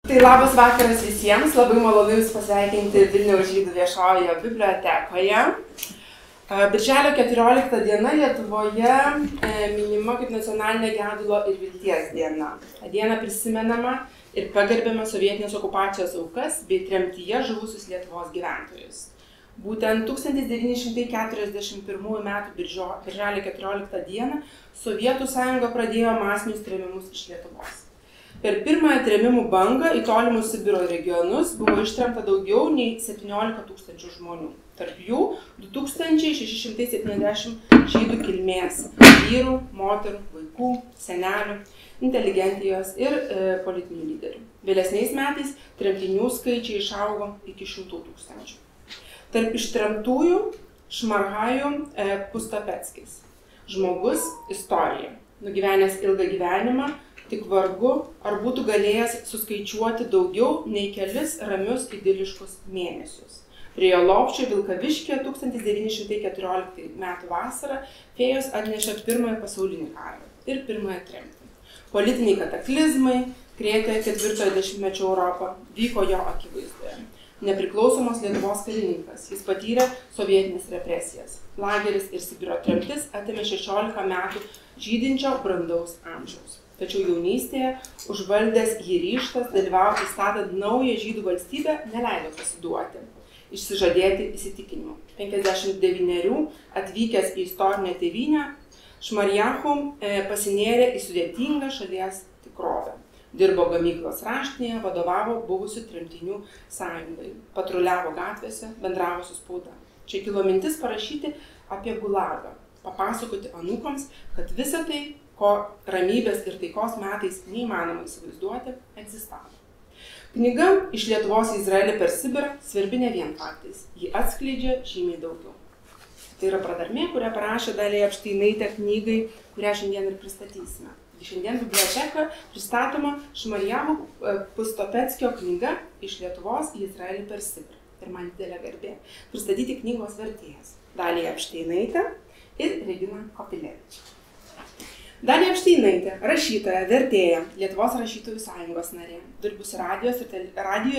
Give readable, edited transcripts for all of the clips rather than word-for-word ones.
Tai labas vakaras visiems, labai malonu Jūs pasveikinti Vilniaus žydų viešojoje bibliotekoje. Birželio 14 diena Lietuvoje minima kaip nacionalinė gedulo ir vilties diena. Ta diena prisimenama ir pagerbiama sovietinės okupacijos aukas bei tremtyje žuvusius Lietuvos gyventojus. Būtent 1941 m. birželio 14 dieną Sovietų sąjunga pradėjo masinius trėmimus iš Lietuvos. Per pirmąją trėmimų bangą į tolimus Sibiro regionus buvo ištremta daugiau nei 17 000 žmonių. Tarp jų 2670 žydų kilmės vyrų, moterų, vaikų, senelių, inteligentijos ir politinių lyderių. Vėlesniais metais tremtinių skaičiai išaugo iki 100 000. Tarp ištremtųjų Šmarhaju Pustapeckis. Žmogus istorija. Nugyvenęs ilgą gyvenimą, tik vargu, ar būtų galėjęs suskaičiuoti daugiau nei kelis ramius idiliškus mėnesius. Prie jo lopščio Vilkaviškyje 1914 m. vasarą fėjos atnešė pirmąją pasaulinį karą ir pirmąją tremtį. Politiniai kataklizmai krėtė 4-ojo dešimtmečio Europą, vyko jo akivaizdoje. Nepriklausomos Lietuvos karininkas, jis patyrė sovietinės represijas. Lageris ir Sibiro tremtis atėmė 16 metų žydinčio brandaus amžiaus. Tačiau jaunystėje užvaldęs jį ryžtas dalyvauti statant naują žydų valstybę neleido pasiduoti, išsižadėti įsitikinimu. 59 atvykęs į istorinę tėvynę, Šmarjachu pasinėrė į sudėtingą šalies tikrovę. Dirbo gamyklos raštinėje, vadovavo buvusių tremtinių sąjungai, patruliavo gatvėse, bendravo su spauda. Čia kilo mintis parašyti apie Gulagą, papasakoti anūkoms, kad visa tai, ko ramybės ir taikos metais neįmanoma įsivaizduoti, egzistavo. Knyga Iš Lietuvos į Izraelį per Sibirą svarbi ne vien faktais, ji atskleidžia žymiai daugiau. Tai yra pradarmė, kurią parašė Dalija Epšteinaitė knygai, kurią šiandien ir pristatysime. Šiandien biblioteka pristatoma Šmarjahu Pustapeckio knyga Iš Lietuvos į Izraelį per Sibirą. Ir man didelė garbė pristatyti knygos vertėjas Dalija Epšteinaitė ir Regina Kopilevič. Dalija Epšteinaitė, rašytoja, vertėja, Lietuvos rašytojų sąjungos narė, dirbusi radijo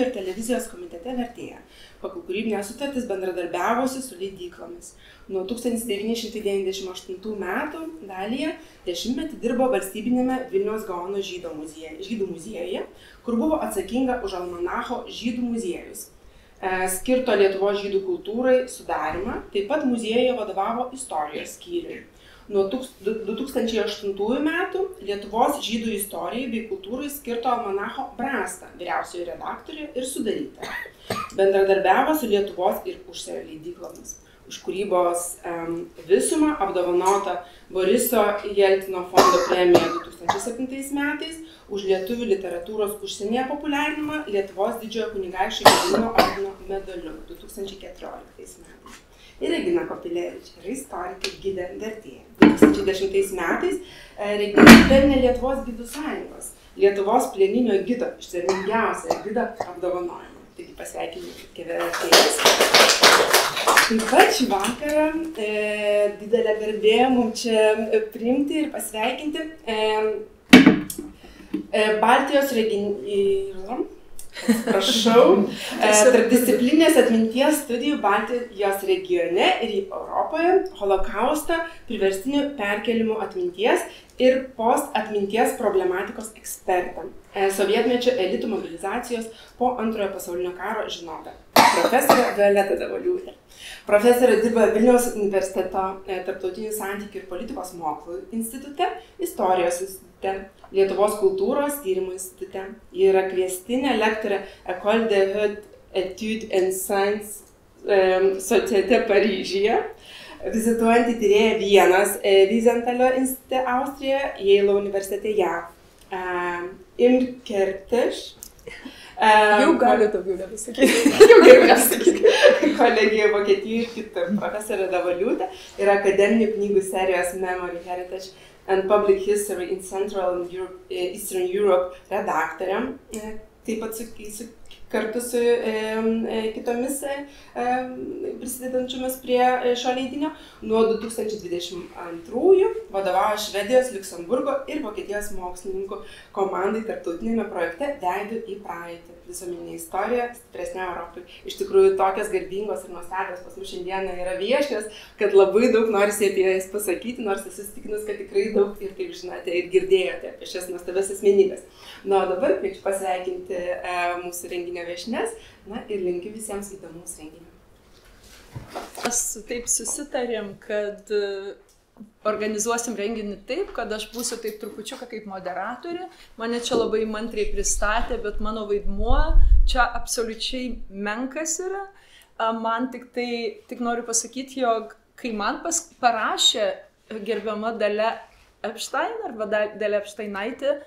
ir televizijos komitete vertėja. Pagal kūrybinės sutartis bendradarbiavosi su leidyklomis. Nuo 1998 metų Dalija 10 metų dirbo valstybinėme Vilniaus Gaono žydų muziejuje, kur buvo atsakinga už almanacho Žydų muziejus, skirto Lietuvos žydų kultūrai sudarymą, taip pat muziejuje vadovavo istorijos skyriui. Nuo 2008 metų Lietuvos žydų istorijai bei kultūrai skirto almanacho Brasta vyriausioji redaktorė ir sudarytoja. Bendradarbiavo su Lietuvos ir užsienio leidyklomis. Už kūrybos visumą apdovanota Boriso Jelcino fondo premija 2007 metais, už lietuvių literatūros užsienyje populiarinimą Lietuvos didžiojo kunigaikščio Gedimino ordino medaliu 2014 metais. Ir Regina Kopilevič yra istorikė, gidė, vertėja. 2010 metais Regina pelnė Lietuvos gidų sąjungos, Lietuvos plieninio gido, išsirmingiausią gido apdovanojimą. Taigi pasveikinimai kaip vertėjas. Taip pat šį vakarą didelė garbė mums čia priimti ir pasveikinti Baltijos tarpdisciplinės atminties studijų Baltijos regione ir Europoje holokaustą, priverstinių perkelimų atminties ir postatminties problematikos ekspertą, sovietmečio elitų mobilizacijos po Antrojo pasaulinio karo žinovę, profesorė Violeta Davoliūtė. Profesorė dirba Vilniaus universiteto tarptautinių santykių ir politikos mokslų institute, istorijos institute, Lietuvos kultūros tyrimų institute. Ji yra kviestinė lektorė École des Hautes Études en Sciences Société Paryžiuje, vizituojanti tyrėja Vienos Wiesenthalo institute Austrijoje, Yale universitete JAV. Imkertiš. Jau gali daugiau nebesakyti. Jau geriau nebesakyti. Kolegijoje Vokietijoje ir kitur. Profesorė Davoliūtė yra akademinių knygų serijos Memory, Heritage and Public History in Central and Eastern Europe redaktorė. Taip pat kartu su kitomis prisidedančiomis prie šio leidinio. Nuo 2022 vadovauja Švedijos, Liuksemburgo ir Vokietijos mokslininkų komandai tarptautinėme projekte Veidu į praeitį. Visuomeninė istorija stipresnė Europai. Iš tikrųjų, tokios garbingos ir nuostabios pas mus šiandieną yra viešnios, kad labai daug norisi apie jas pasakyti, nors esu įsitikinus, kad tikrai daug ir, kaip žinote, ir girdėjote apie šias nuostabias asmenybės. Na, o dabar kviečiu pasveikinti mūsų renginio viešnes, na ir linkiu visiems įdomaus renginio. Mes taip susitarėm, kad organizuosim renginį taip, kad aš būsiu taip trupučiuką kaip moderatorė. Mane čia labai mantriai pristatė, bet mano vaidmuo čia absoliučiai menkas yra. Man tik noriu pasakyti, jog kai man parašė gerbiama Dalia Epstein arba Dalia Epsteinaitė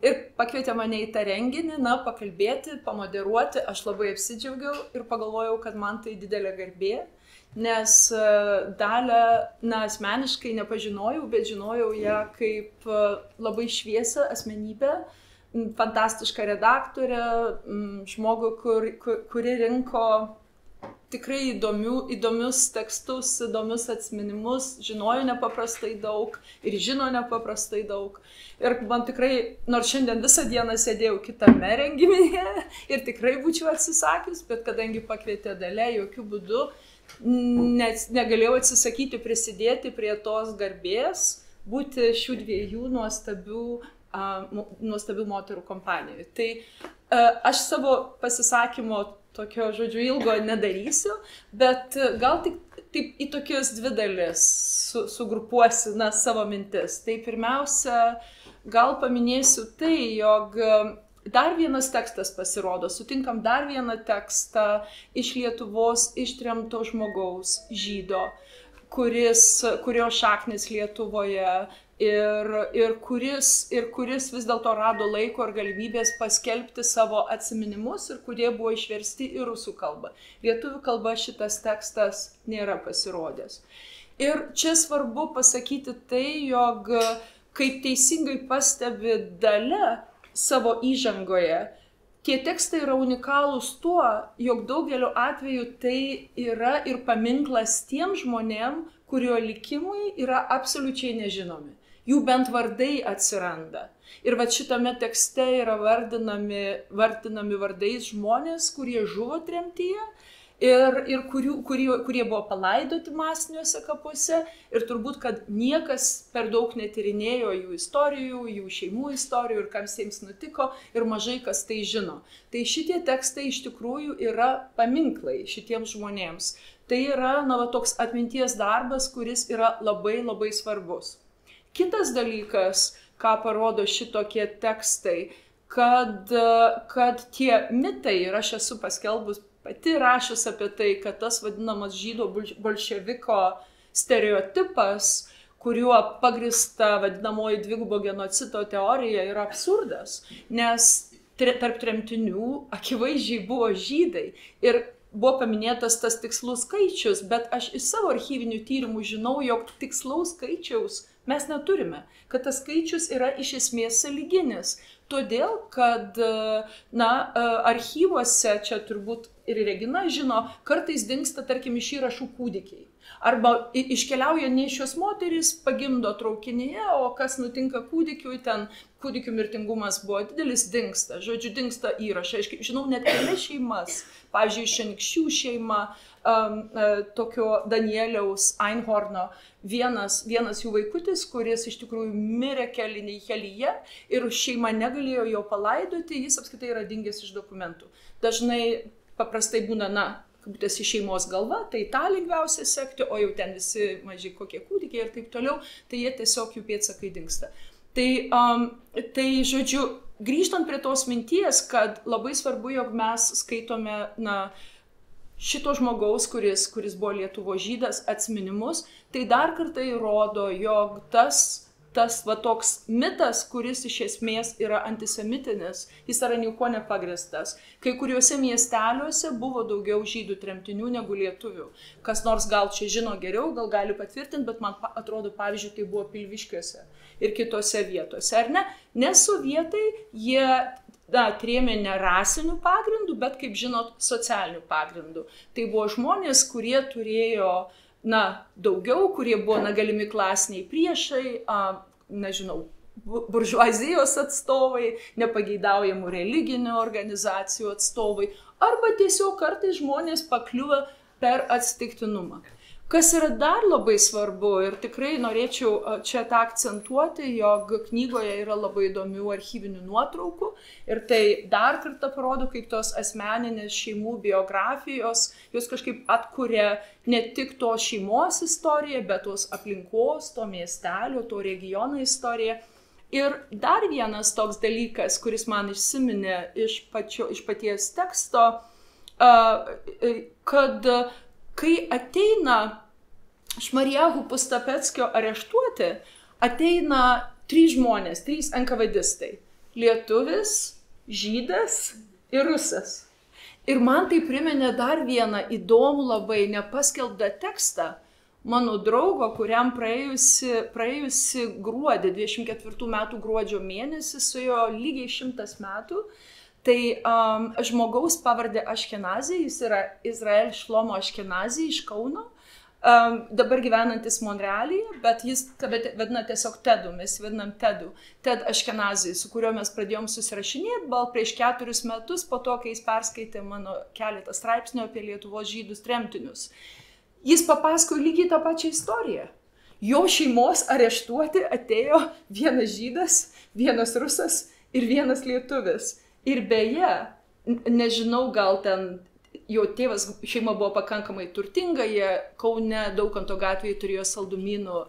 ir pakvietė mane į tą renginį, pakalbėti, pamoderuoti, aš labai apsidžiaugiau ir pagalvojau, kad man tai didelė garbė. Nes Dalią, asmeniškai nepažinojau, bet žinojau ją kaip labai šviesią asmenybę, fantastišką redaktorę, žmogų, kuri rinko tikrai įdomius tekstus, įdomius atsiminimus, žinojo nepaprastai daug ir žino nepaprastai daug. Ir man tikrai, nors šiandien visą dieną sėdėjau kitame renginyje ir tikrai būčiau atsisakius, bet kadangi pakvietė Dalią, jokių būdų, negalėjau atsisakyti prisidėti prie tos garbės, būti šių dviejų nuostabių moterų kompanijoje. Tai aš savo pasisakymo tokio, žodžiu, ilgo nedarysiu, bet gal tik taip į tokias dvi dalis sugrupuosiu savo mintis. Tai pirmiausia, gal paminėsiu tai, jog dar vienas tekstas pasirodo, sutinkam dar vieną tekstą iš Lietuvos ištremto žmogaus, žydo, kurio šaknis Lietuvoje ir kuris vis dėlto rado laiko ir galimybės paskelbti savo atsiminimus ir kurie buvo išversti į rusų kalbą. Lietuvių kalba šitas tekstas nėra pasirodęs. Ir čia svarbu pasakyti tai, jog kaip teisingai pastebi Dalia savo įžangoje, tie tekstai yra unikalūs tuo, jog daugeliu atveju tai yra ir paminklas tiem žmonėm, kurio likimai yra absoliučiai nežinomi. Jų bent vardai atsiranda. Ir šitame tekste yra vardinami vardais žmonės, kurie žuvo tremtyje ir kurie buvo palaidoti masiniuose kapuose. Ir turbūt, kad niekas per daug netyrinėjo jų istorijų, jų šeimų istorijų ir kas jiems nutiko ir mažai kas tai žino. Tai šitie tekstai iš tikrųjų yra paminklai šitiems žmonėms. Tai yra toks atminties darbas, kuris yra labai labai svarbus. Kitas dalykas, ką parodo šitokie tekstai, kad tie mitai, ir aš esu paskelbus pati rašius apie tai, kad tas vadinamas žydo bolševiko stereotipas, kuriuo pagrįsta vadinamoji dvigubo genocido teorija, yra absurdas, nes tarp tremtinių akivaizdžiai buvo žydai ir buvo paminėtas tas tikslus skaičius, bet aš iš savo archyvinių tyrimų žinau, jog tikslaus skaičiaus mes neturime, kad tas skaičius yra iš esmės sąlyginis. Todėl, kad archyvuose, čia turbūt ir Regina žino, kartais dingsta, tarkim, iš įrašų kūdikiai. Arba iškeliauja nėščios moterys, pagimdo traukinyje, o kas nutinka kūdikiui, ten kūdikių mirtingumas buvo didelis, dingsta. Žodžiu, dingsta įrašai. Aš žinau net kelias šeimas, pavyzdžiui, Šenikščių šeima, tokio Danieliaus Einhorno, vienas jų vaikutis, kuris iš tikrųjų mirė kelyje ir šeima negalėjo jo palaidoti, jis apskritai yra dingęs iš dokumentų. Dažnai paprastai būna, kabutėse šeimos galva, tai tą lengviausia sekti, o jau ten visi maži kokie kūdikiai ir taip toliau, tai jie tiesiog jų pėdsakai dingsta. Tai žodžiu, grįžtant prie tos minties, kad labai svarbu, jog mes skaitome šito žmogaus, kuris buvo Lietuvos žydas, atsiminimus, tai dar kartą įrodo, jog tas toks mitas, kuris iš esmės yra antisemitinis, jis yra niekuo nepagrįstas. Kai kuriuose miesteliuose buvo daugiau žydų tremtinių negu lietuvių. Kas nors gal čia žino geriau, gal gali patvirtinti, bet man atrodo, pavyzdžiui, tai buvo Pilviškiuose ir kitose vietose, ar ne? Nes sovietai, jie trėmė ne rasinių pagrindų, bet, kaip žinot, socialinių pagrindų. Tai buvo žmonės, kurie turėjo, daugiau, kurie buvo, galimi klasiniai priešai, nežinau, buržuazijos atstovai, nepageidaujamų religinių organizacijų atstovai, arba tiesiog kartais žmonės pakliuvo per atsitiktinumą. Kas yra dar labai svarbu ir tikrai norėčiau čia tą akcentuoti, jog knygoje yra labai įdomių archyvinių nuotraukų ir tai dar kartą parodo, kaip tos asmeninės šeimų biografijos, jos kažkaip atkuria ne tik to šeimos istoriją, bet tos aplinkos, to miestelio, to regiono istoriją. Ir dar vienas toks dalykas, kuris man įsiminė iš paties teksto, kad kai ateina Šmarijahu Pustapeckio areštuoti, ateina 3 žmonės, 3 NKVDistai. Lietuvis, žydas ir rusas. Ir man tai priminė dar vieną įdomų labai nepaskelbtą tekstą mano draugo, kuriam praėjusi gruodį, 24 metų gruodžio mėnesį, suėjo lygiai 100 metų. Tai žmogaus pavardė Aškenazė, jis yra Izrael Šlomo Aškenazė iš Kauno, dabar gyvenantis Monrealyje, bet jis vadina tiesiog Tedu, mes vadinam Tedu, Ted Aškenazė, su kuriuo mes pradėjom susirašinėti, gal prieš 4 metus, po to, kai jis perskaitė mano keletą straipsnių apie Lietuvos žydus tremtinius. Jis papasakojo lygiai tą pačią istoriją. Jo šeimos areštuoti atėjo vienas žydas, vienas rusas ir vienas lietuvis. Ir beje, nežinau, gal ten jo tėvas, šeima buvo pakankamai turtinga, jie Kaune Daukanto gatvėje turėjo saldumynų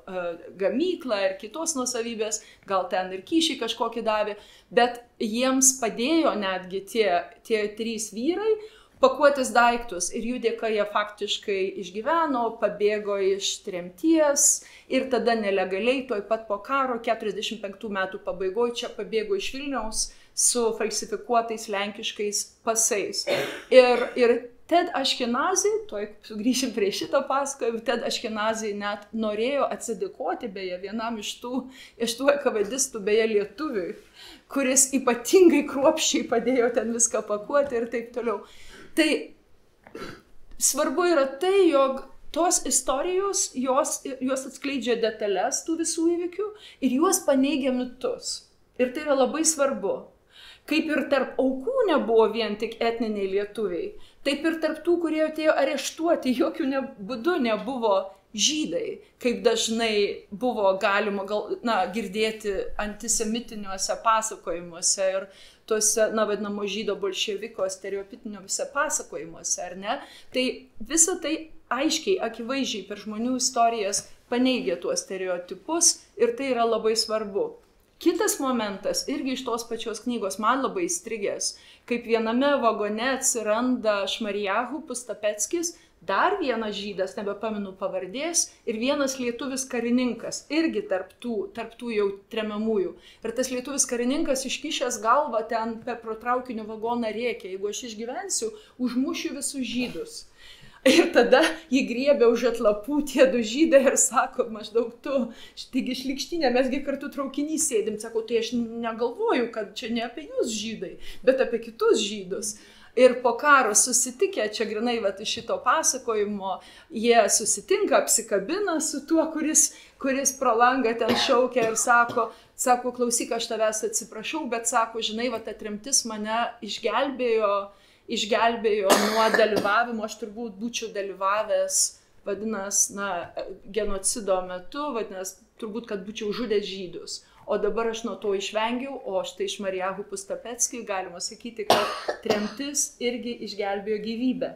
gamyklą ir kitos nuosavybės, gal ten ir kyšį kažkokį davė, bet jiems padėjo netgi tie 3 vyrai pakuotis daiktus ir jų dėka jie faktiškai išgyveno, pabėgo iš tremties ir tada nelegaliai, tuoj pat po karo, 45 metų pabaigoje čia pabėgo iš Vilniaus su falsifikuotais lenkiškais pasais. Ir Ted Aškenazė, tuoj sugrįšim prie šito pasakojimo, Ted Aškenazė net norėjo atsidėkoti beje vienam iš tų NKVDistų, beje lietuviui, kuris ypatingai kruopščiai padėjo ten viską pakuoti ir taip toliau. Tai svarbu yra tai, jog tos istorijos, jos atskleidžia detalės tų visų įvykių ir juos paneigia mitus. Ir tai yra labai svarbu. Kaip ir tarp aukų nebuvo vien tik etniniai lietuviai, taip ir tarp tų, kurie atėjo areštuoti, jokių būdų nebuvo žydai, kaip dažnai buvo galima girdėti antisemitiniuose pasakojimuose ir tuose, vadinamo žydo bolševiko stereotipiniuose pasakojimuose, ar ne? Tai visa tai aiškiai, akivaizdžiai per žmonių istorijas paneigia tuos stereotipus ir tai yra labai svarbu. Kitas momentas, irgi iš tos pačios knygos, man labai įstrigęs, kaip viename vagone atsiranda Šmarijahu Pustapeckis, dar vienas žydas, nebepamenu pavardės, ir vienas lietuvis karininkas, irgi tarp tų jau tremiamųjų. Ir tas lietuvis karininkas iškišęs galvą ten pro traukinio vagoną rėkė, jeigu aš išgyvensiu, užmušiu visus žydus. Ir tada jį griebė už atlapų tie 2 žydai ir sako, maždaug tu, taigi šlykštinė, mesgi kartu traukinį sėdim, sako, tai aš negalvoju, kad čia ne apie jūs žydai, bet apie kitus žydus. Ir po karo susitikę, čia grinai iš šito pasakojimo, jie susitinka, apsikabina su tuo, kuris pro langą ten šaukia ir sako, klausyk, aš tavęs atsiprašau, bet sako, žinai, ta tremtis mane išgelbėjo nuo dalyvavimo, aš turbūt būčiau dalyvavęs, genocido metu, turbūt, kad būčiau žudęs žydus. O dabar aš nuo to išvengiau, o štai Šmarijahu Pustapeckiui galima sakyti, kad tremtis irgi išgelbėjo gyvybę.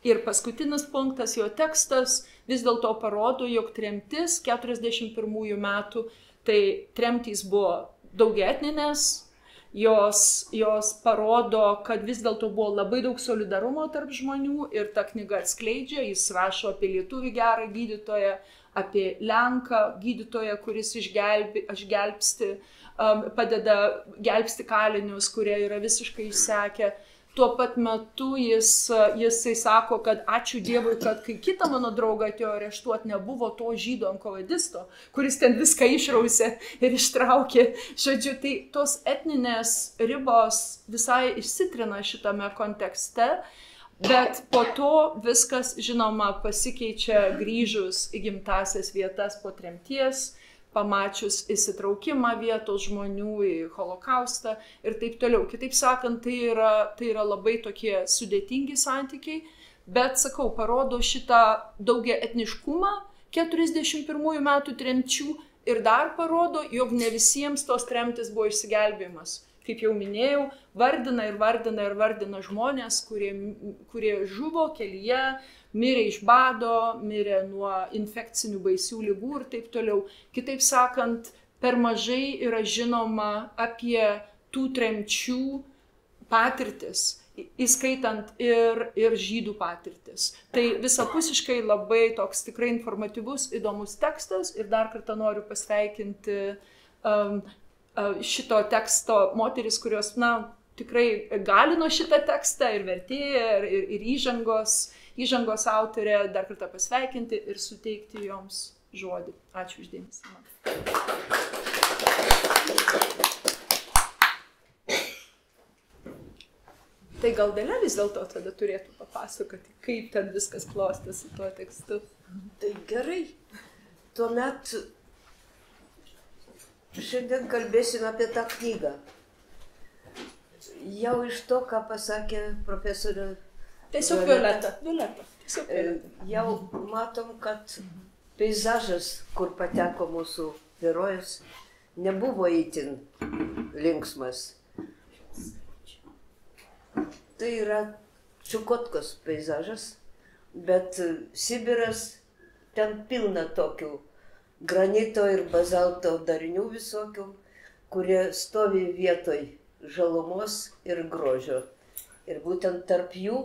Ir paskutinis punktas, jo tekstas vis dėlto parodo, jog tremtis 41 metų, tai tremtys buvo daugiaetninės, jos parodo, kad vis dėlto buvo labai daug solidarumo tarp žmonių ir ta knyga atskleidžia, jis rašo apie lietuvį gerą gydytoją, apie lenką gydytoją, kuris gelbsti kalinius, kurie yra visiškai išsekę. tuo pat metu jisai sako, kad ačiū Dievui, kad kai kitą mano draugą atėjo areštuoti, nebuvo to žydo enkovadisto, kuris ten viską išrausė ir ištraukė. Žodžiu, tai tos etninės ribos visai išsitrina šitame kontekste, bet po to viskas, žinoma, pasikeičia grįžus į gimtasias vietas po tremties, pamačius įsitraukimą vietos žmonių į holokaustą ir taip toliau. Kitaip sakant, tai yra labai tokie sudėtingi santykiai, bet, sakau, parodo šitą daugia etniškumą 41 metų tremčių ir dar parodo, jog ne visiems tos tremtis buvo išsigelbėjimas. Kaip jau minėjau, vardina žmonės, kurie žuvo kelyje, mirė iš bado, mirė nuo infekcinių baisių ligų ir taip toliau. Kitaip sakant, per mažai yra žinoma apie tų tremčių patirtis, įskaitant ir žydų patirtis. Tai visapusiškai labai toks tikrai informatyvus, įdomus tekstas ir dar kartą noriu pasveikinti šito teksto moteris, kurios, tikrai galino šitą tekstą ir vertėja, ir įžangos autorė, dar kartą pasveikinti ir suteikti joms žodį. Ačiū uždėmesį. Tai gal Dalia vis dėlto tada turėtų papasakoti, kaip ten viskas klostėsi su tuo tekstu. Tai gerai. Tuomet šiandien kalbėsime apie tą knygą. Jau iš to, ką pasakė profesorė Tiesiog Violeta. Jau matom, kad peizažas, kur pateko mūsų herojus, nebuvo itin linksmas. Tai yra Čukotkos peizažas, bet Sibiras ten pilna tokių granito ir bazalto darinių visokių, kurie stovi vietoj žalumos ir grožio. Ir būtent tarp jų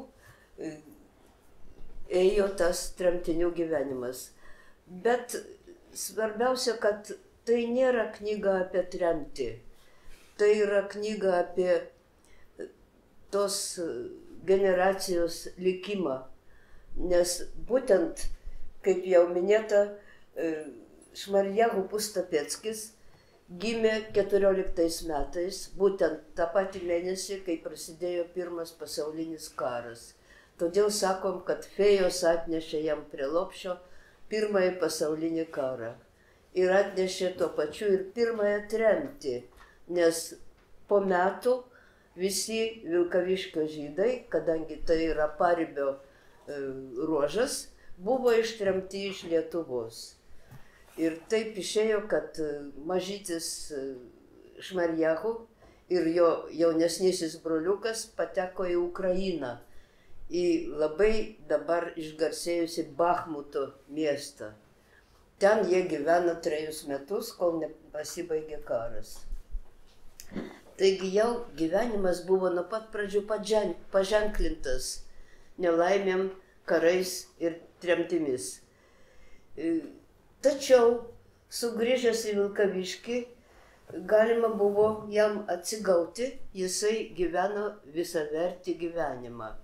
ėjo tas tremtinių gyvenimas. Bet svarbiausia, kad tai nėra knyga apie tremtį. Tai yra knyga apie tos generacijos likimą. Nes būtent, kaip jau minėta, Šmarjahu Pustapeckis gimė 14 metais, būtent tą patį mėnesį, kai prasidėjo Pirmas pasaulinis karas. Todėl sakom, kad fėjos atnešė jam prie lopšio Pirmąjį pasaulinį karą. Ir atnešė tuo pačiu ir pirmąją tremtį, nes po metų visi Vilkaviškio žydai, kadangi tai yra paribio ruožas, buvo ištremti iš Lietuvos. Ir taip išėjo, kad mažytis Šmarjahu ir jo jaunesnysis broliukas pateko į Ukrainą, į labai dabar išgarsėjusi Bachmuto miestą. Ten jie gyveno 3 metus, kol nepasibaigė karas. Taigi jau gyvenimas buvo nuo pat pradžių paženklintas nelaimėm, karais ir tremtimis. Tačiau, sugrįžęs į Vilkaviškį, galima buvo jam atsigauti, jisai gyveno visavertį gyvenimą.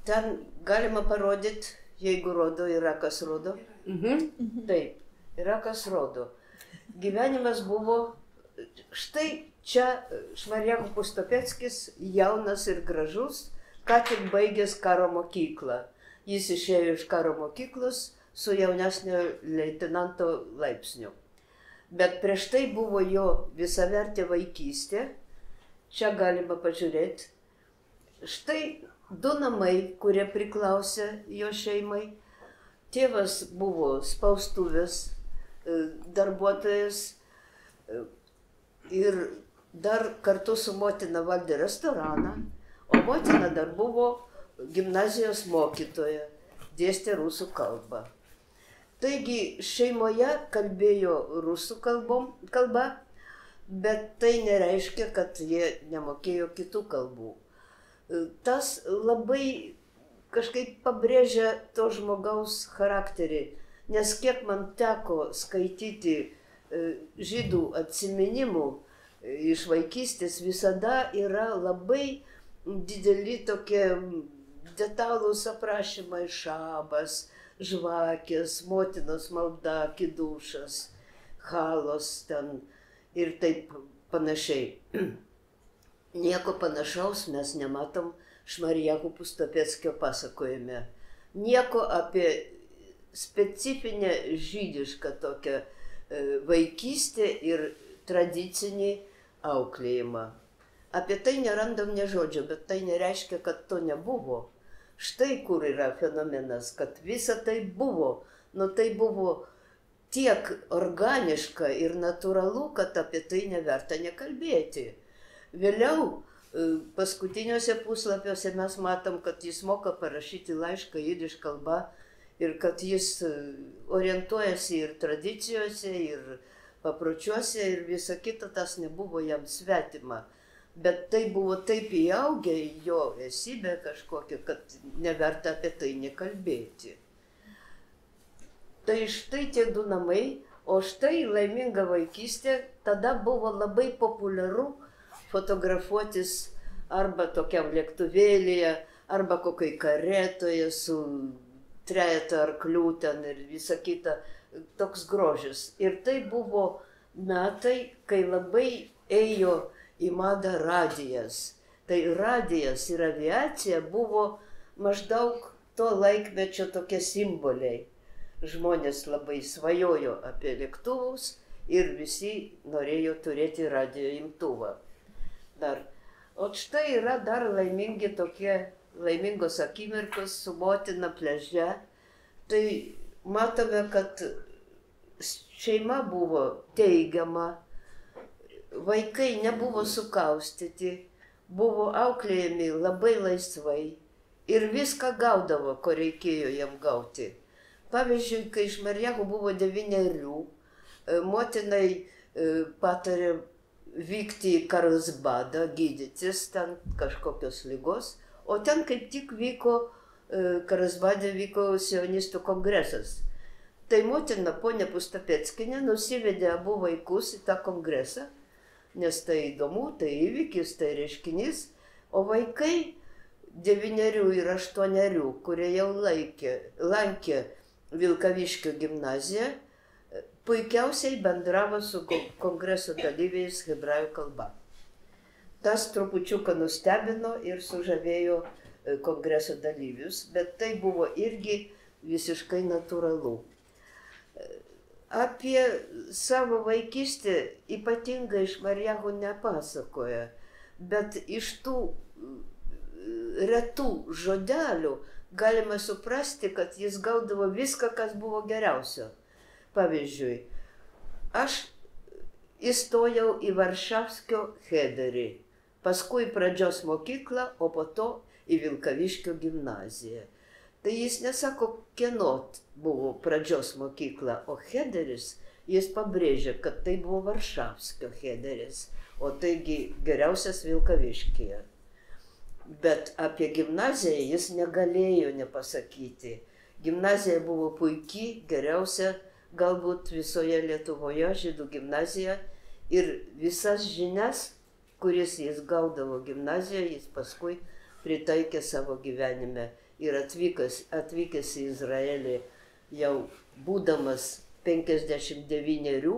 Ten galima parodyti, jeigu rodo, yra kas rodo. Taip, yra kas rodo. Gyvenimas buvo, štai čia Šmarjahu Pustapeckis, jaunas ir gražus, ką tik baigęs karo mokyklą. Jis išėjo iš karo mokyklos su jaunesnio leitenanto laipsniu. Bet prieš tai buvo jo visavertė vaikystė. Čia galima pažiūrėti. Štai 2 namai, kurie priklausė jo šeimai. Tėvas buvo spaustuvės darbuotojas ir dar kartu su motina valdė restoraną, o motina dar buvo gimnazijos mokytoja, dėstė rusų kalbą. Taigi šeimoje kalbėjo rusų kalba, bet tai nereiškia, kad jie nemokėjo kitų kalbų. Tas labai kažkaip pabrėžia to žmogaus charakterį, nes kiek man teko skaityti žydų atsiminimų iš vaikystės, visada yra labai dideli tokie detalūs aprašymai, šabas, žvakės, motinos malda, kidušas, halos ten ir taip panašiai. Nieko panašaus mes nematom Šmarijacho Pustopeckio pasakojime. Nieko apie specifinę žydišką tokią vaikystę ir tradicinį auklėjimą. Apie tai nerandam nė žodžio, bet tai nereiškia, kad to nebuvo. Štai kur yra fenomenas, kad visa tai buvo. Nu tai buvo tiek organiška ir natūralu, kad apie tai neverta nekalbėti. Vėliau, paskutiniuose puslapiuose mes matom, kad jis moka parašyti laišką jidiš kalba ir kad jis orientuojasi ir tradicijose, ir papročiuose, ir visa kita, tas nebuvo jam svetima. Bet tai buvo taip įaugę į jo esybę kažkokią, kad neverta apie tai nekalbėti. Tai štai tie du namai, o štai laiminga vaikystė, tada buvo labai populiaru fotografuotis arba tokiam lėktuvėlyje, arba kokiai karetoje su trejetą arklių ten ir visa kita, toks grožis. Ir tai buvo metai, kai labai ėjo į madą radijas. Tai radijas ir aviacija buvo maždaug to laikmečio tokie simboliai. Žmonės labai svajojo apie lėktuvus ir visi norėjo turėti radijo imtuvą. O štai yra dar laimingi tokie laimingos akimirkos su motina pliaže. Tai matome, kad šeima buvo teigiama, vaikai nebuvo sukaustyti, buvo auklėjami labai laisvai ir viską gaudavo, ko reikėjo jam gauti. Pavyzdžiui, kai Šmarijacho buvo 9, motinai patarė vykti į Karlsbadą, gydytis ten kažkokios ligos, o ten kaip tik vyko, Karlsbade vyko sionistų kongresas. Tai motina, ponia Pustopeckienė, nusivedė abu vaikus į tą kongresą, nes tai įdomu, tai įvykis, tai reiškinys, o vaikai 9 ir 8, kurie jau lankė Vilkaviškio gimnaziją, puikiausiai bendravo su kongreso dalyviais hebrajų kalba. Tas trupučiuką nustebino ir sužavėjo kongreso dalyvius, bet tai buvo irgi visiškai natūralu. Apie savo vaikystę ypatingai Šmarijacho nepasakoja, bet iš tų retų žodelių galima suprasti, kad jis gaudavo viską, kas buvo geriausio. Pavyzdžiui, aš įstojau į Varšavskio chederį, paskui pradžios mokyklą, o po to į Vilkaviškio gimnaziją. Tai jis nesako, kieno buvo pradžios mokykla, o chederis, jis pabrėžia, kad tai buvo Varšavskio chederis, o taigi geriausias Vilkaviškyje. Bet apie gimnaziją jis negalėjo nepasakyti. Gimnazija buvo puikiai, geriausia galbūt visoje Lietuvoje, žydų gimnazija, ir visas žinias, kuris jis gaudavo gimnazijoje, jis paskui pritaikė savo gyvenime. Ir atvykęs į Izraelį jau būdamas 59,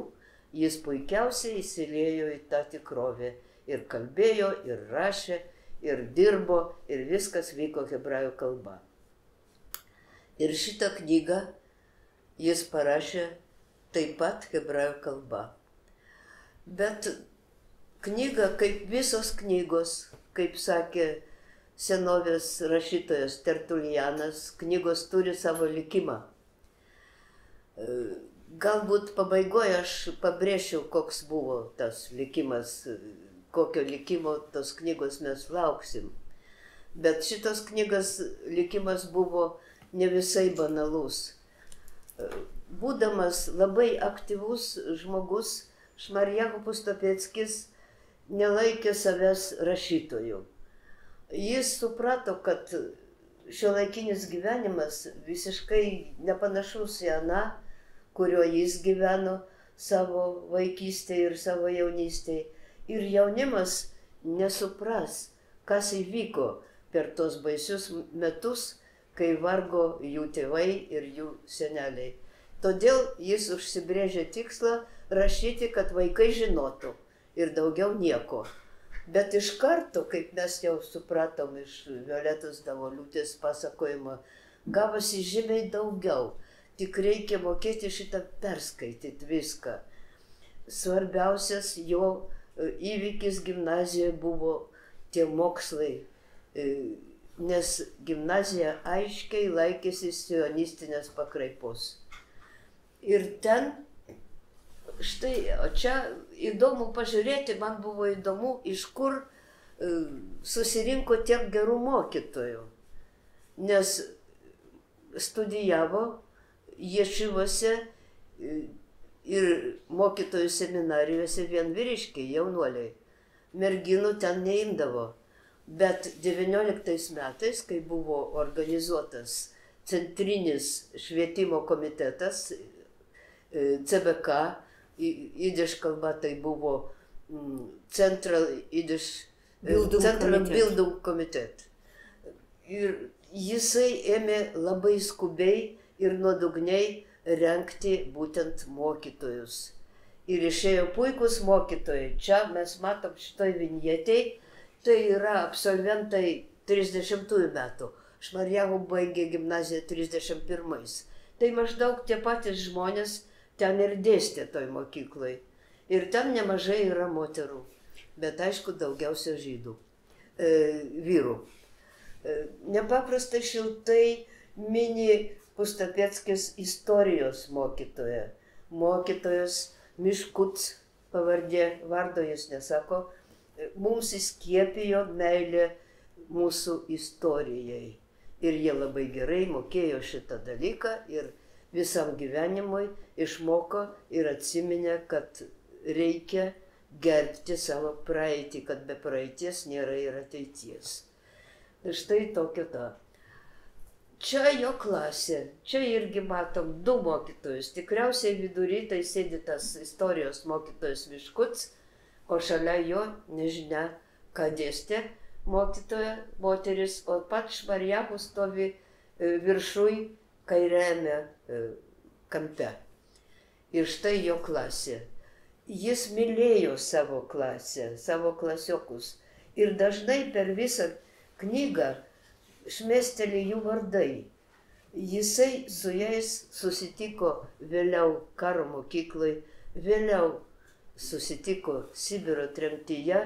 jis puikiausiai įsiliejo į tą tikrovę. Ir kalbėjo, ir rašė, ir dirbo, ir viskas vyko hebrajų kalba. Ir šitą knygą jis parašė taip pat hebrajų kalba. Bet knyga, kaip visos knygos, kaip sakė senovės rašytojas Tertulianas, knygos turi savo likimą. Galbūt pabaigoje aš pabrėšiu, koks buvo tas likimas, kokio likimo tos knygos mes lauksim. Bet šitos knygos likimas buvo ne visai banalus. Būdamas labai aktyvus žmogus, Šmarijacho Pustopeckis nelaikė savęs rašytoju. Jis suprato, kad šiuolaikinis gyvenimas visiškai nepanašus į aną, kurio jis gyveno savo vaikystėje ir savo jaunystėje. Ir jaunimas nesupras, kas įvyko per tos baisius metus, kai vargo jų tėvai ir jų seneliai. Todėl jis užsibrėžė tikslą rašyti, kad vaikai žinotų ir daugiau nieko. Bet iš karto, kaip mes jau supratom iš Violetos Davoliūtės pasakojimo, gavosi žymiai daugiau. Tik reikia mokėti šitą perskaityti viską. Svarbiausias jo įvykis gimnazijoje buvo tie mokslai, nes gimnazija aiškiai laikėsi sionistinės pakraipos. Ir ten, štai, o čia įdomu pažiūrėti, man buvo įdomu, iš kur susirinko tiek gerų mokytojų. Nes studijavo ješivose ir mokytojų seminarijose vien vyriškiai, jaunuoliai. Merginų ten neimdavo. Bet 19 metais, kai buvo organizuotas centrinis švietimo komitetas, CBK, jidiš kalba tai buvo Central Bildung Komitet. Ir jisai ėmė labai skubiai ir nuodugniai rengti būtent mokytojus. Ir išėjo puikus mokytojai. Čia mes matom šitoj vinjetėj, tai yra absolventai 30 metų. Šmarjahų baigė gimnaziją 31. Tai maždaug tie patys žmonės ten ir dėstė toj mokykloj. Ir ten nemažai yra moterų, bet aišku daugiausia žydų, vyrų. Nepaprastai šiltai mini Pustapeckis istorijos mokytoja. Mokytojas Miškuts pavardė, vardo jis nesako, mums įskiepijo meilę mūsų istorijai. Ir jie labai gerai mokėjo šitą dalyką ir visam gyvenimui išmoko ir atsiminė, kad reikia gerbti savo praeitį, kad be praeities nėra ir ateities. Ir štai tokia ta. Čia jo klasė, čia irgi matom 2 mokytojus. Tikriausiai vidury tai sėdi tas istorijos mokytojas Miškuts, o šalia jo nežinia, ką dėstė mokytoja moteris, o pats Šmarjahų stovi viršuj kairiame kampe. Ir štai jo klasė. Jis mylėjo savo klasę, savo klasiokus. Ir dažnai per visą knygą šmėsteli jų vardai. Jisai su jais susitiko vėliau karo mokyklai, vėliau susitiko Sibiro tremtyje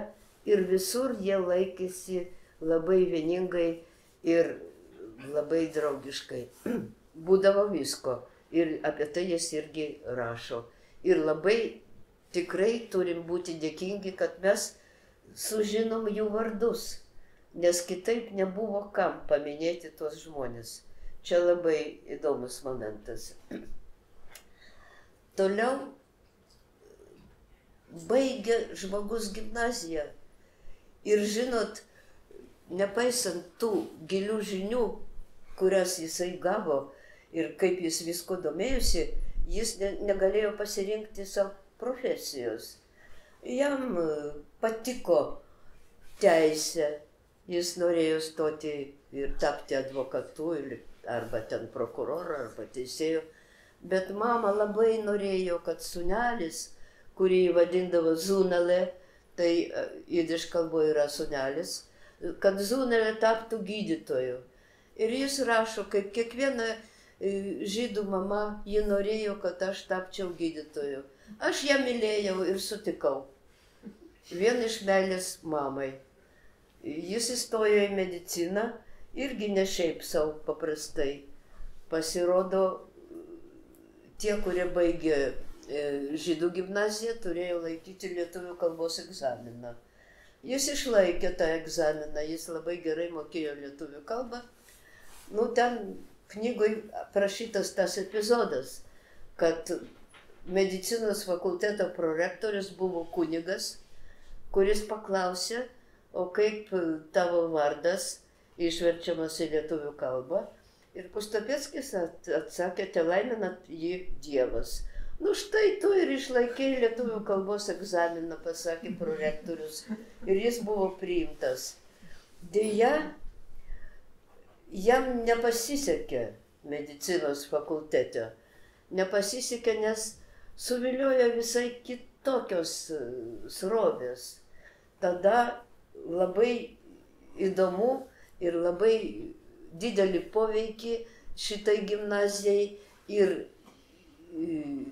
ir visur jie laikėsi labai vieningai ir labai draugiškai. Būdavo visko ir apie tai jis irgi rašo. Ir labai tikrai turim būti dėkingi, kad mes sužinom jų vardus, nes kitaip nebuvo kam paminėti tuos žmonės. Čia labai įdomus momentas. Toliau baigė žmogus gimnaziją ir žinot, nepaisant tų gilių žinių, kurias jisai gavo ir kaip jis visko domėjosi, jis negalėjo pasirinkti savo profesijos. Jam patiko teisė, jis norėjo stoti ir tapti advokatu, arba ten prokuroru, arba teisėju, bet mama labai norėjo, kad sūnelis, kurį vadindavo Zūnelė, tai jidiš kalboje yra sūnelis, kad Zūnelė taptų gydytoju. Ir jis rašo, kaip kiekviena žydų mama, ji norėjo, kad aš tapčiau gydytoju. Aš ją mylėjau ir sutikau. Vien iš meilės mamai. Jis įstojo į mediciną, irgi ne šiaip savo paprastai. Pasirodo, tie, kurie baigė žydų gimnaziją, turėjo laikyti lietuvių kalbos egzaminą. Jis išlaikė tą egzaminą, jis labai gerai mokėjo lietuvių kalbą. Nu, ten knygoje aprašytas tas epizodas, kad medicinos fakulteto prorektorius buvo kunigas, kuris paklausė, o kaip tavo vardas išverčiamas į lietuvių kalbą. Ir Pustapeckis atsakė, te laimina jį Dievas. Nu štai tu ir išlaikei lietuvių kalbos egzaminą, pasakė prorektorius. Ir jis buvo priimtas. Deja, jam nepasisekė medicinos fakultete. Nepasisekė, nes suviliojo visai kitokios srovės. Tada labai įdomu ir labai didelį poveikį šitai gimnazijai ir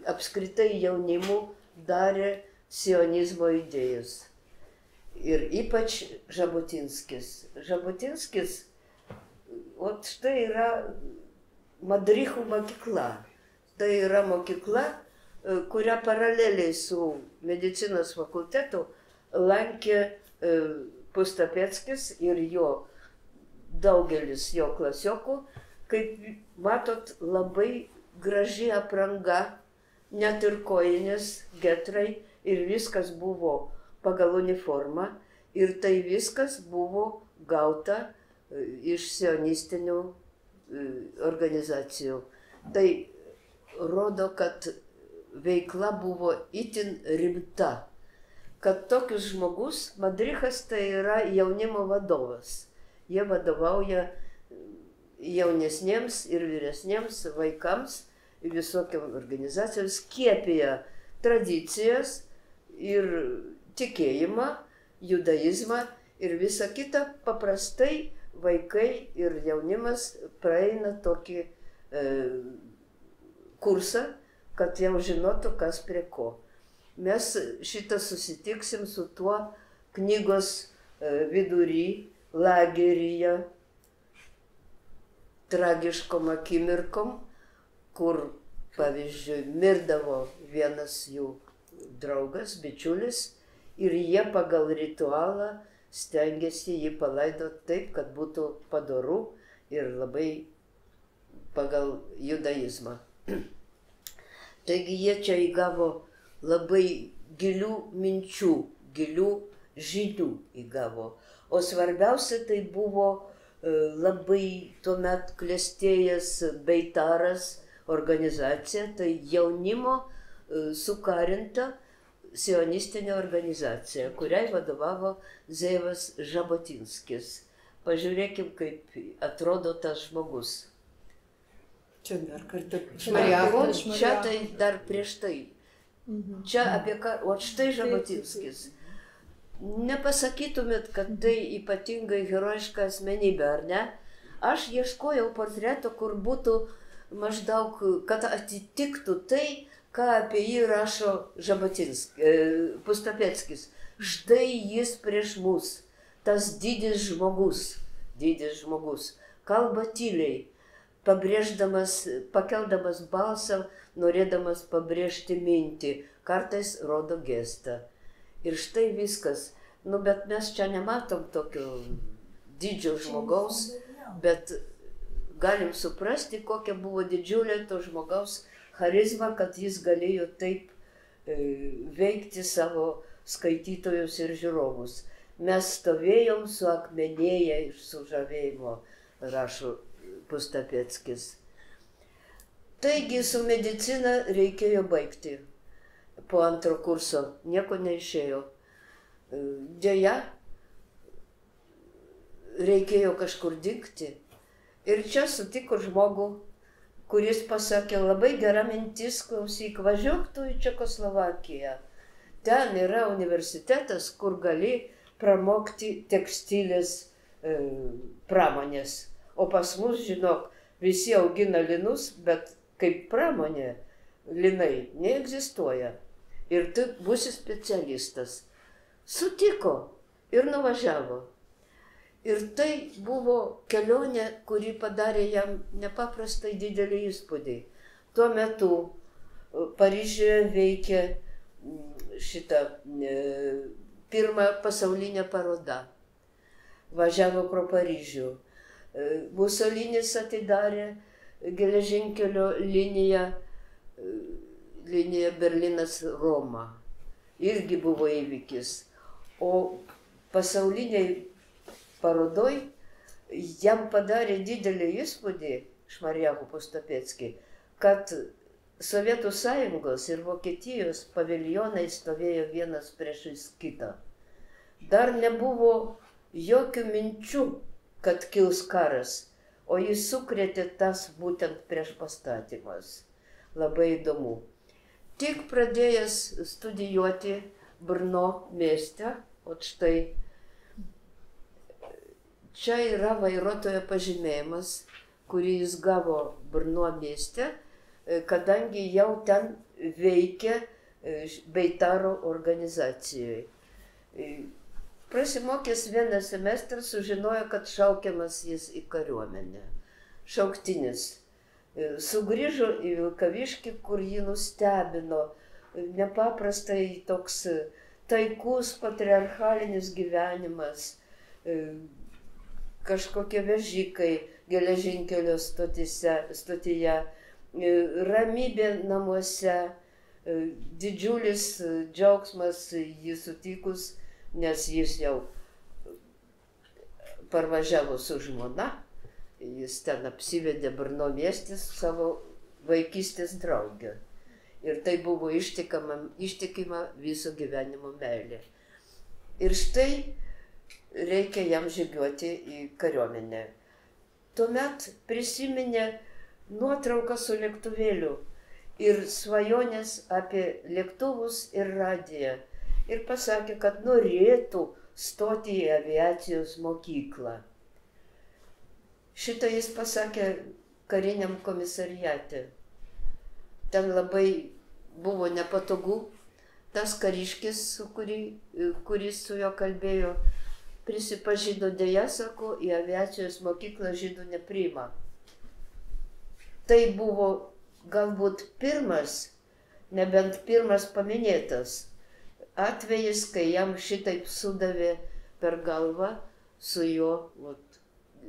apskritai jaunimu darė sionizmo idėjos. Ir ypač Žabotinskis. Žabotinskis, štai yra Madrichų mokykla. Tai yra mokykla, kurią paraleliai su medicinos fakultetu lankė Pustapeckis ir daugelis jo klasiokų. Kaip matot, labai graži apranga, net ir kojinės, getrai, ir viskas buvo pagal uniformą. Ir tai viskas buvo gauta iš sionistinių organizacijų. Tai rodo, kad veikla buvo itin rimta. Kad tokius žmogus, Madrichas tai yra jaunimo vadovas. Jie vadovauja jaunesniems ir vyresniems vaikams, visokiam organizacijom, skiepija tradicijas ir tikėjimą, judaizmą ir visą kitą. Paprastai vaikai ir jaunimas praeina tokį kursą, kad jau žinotų, kas prie ko. Mes šitą susitiksim su tuo knygos vidury, lageryje, tragiškom akimirkom, kur, pavyzdžiui, mirdavo vienas jų draugas, bičiulis, ir jie pagal ritualą stengiasi jį palaidoti taip, kad būtų padoru ir labai pagal judaizmą. Taigi jie čia įgavo labai gilių minčių, gilių žinių įgavo. O svarbiausia tai buvo labai tuomet klestėjęs Beitaras organizacija, tai jaunimo sukarinta sionistinė organizacija, kuriai vadovavo Zeivas Žabotinskis. Pažiūrėkim, kaip atrodo tas žmogus. Čia dar kartą Čia tai dar prieš tai. Čia apie ką, o štai Žabotinskis. Nepasakytumėt, kad tai ypatingai herojiška asmenybė, ar ne? Aš ieškojau portreto, kur būtų maždaug, kad atitiktų tai, ką apie jį rašo Pustapeckis. Štai jis prieš mus, tas didis žmogus, kalba tyliai, pakeldamas balsą, norėdamas pabrėžti mintį, kartais rodo gestą. Ir štai viskas. Bet mes čia nematom tokio didžio žmogaus, bet galim suprasti, kokia buvo didžiulė to žmogaus charizma, kad jis galėjo taip veikti savo skaitytojus ir žiūrovus. Mes stovėjom suakmenėję iš sužavėjimo, rašo Pustapeckis. Taigi su medicina reikėjo baigti. Po antro kurso nieko neišėjo. Deja, reikėjo kažkur dingti. Ir čia sutiko žmogų, kuris pasakė, labai gera mintis, klausyk, važiuok tu į Čekoslovakiją. Ten yra universitetas, kur gali pramokti tekstilės pramonės. O pas mus, žinok, visi augina linus, bet kaip pramonė linai neegzistuoja. Ir tu būsi specialistas. Sutiko ir nuvažiavo. Ir tai buvo kelionė, kuri padarė jam nepaprastai didelį įspūdį. Tuo metu Paryžiuje veikė šitą pirmą pasaulinę parodą. Važiavo pro Paryžių. Musolinis atidarė geležinkelio liniją Berlynas-Roma. Irgi buvo įvykis. O pasauliniai parodoj jam padarė didelį įspūdį Šmarjahu Pustapeckį, kad Sovietų Sąjungos ir Vokietijos paviljonai stovėjo vienas priešais kitą. Dar nebuvo jokių minčių, kad kils karas, o jis sukrėtė tas būtent prieš pastatymas. Labai įdomu. Tik pradėjęs studijuoti Brno mieste, o štai čia yra vairuotojo pažymėjimas, kurį jis gavo Brno mieste, kadangi jau ten veikia Beitaro organizacijoje. Prasimokęs vieną semestrą sužinojo, kad šaukiamas jis į kariuomenę. Šauktinis. Sugrįžo į Vilkaviškį, kur jį nustebino nepaprastai toks taikus patriarchalinis gyvenimas, kažkokie vežikai geležinkelio stotyje, ramybė namuose, didžiulis džiaugsmas jį sutikus, nes jis jau parvažiavo su žmona, jis ten apsivedė Brno mieste savo vaikystės draugę. Ir tai buvo ištikima viso gyvenimo meilė. Ir štai reikia jam žygiuoti į kariuomenę. Tuomet prisiminė nuotrauką su lėktuvėliu ir svajonės apie lėktuvus ir radiją. Ir pasakė, kad norėtų stoti į aviacijos mokyklą. Šitą jis pasakė kariniam komisariate. Ten labai buvo nepatogu. Tas kariškis, kuris su juo kalbėjo, prisipažino, dėja, sako, į aviacijos mokyklą žydų nepriima. Tai buvo galbūt pirmas, nebent pirmas paminėtas atvejis, kai jam šitaip sudavė per galvą su jo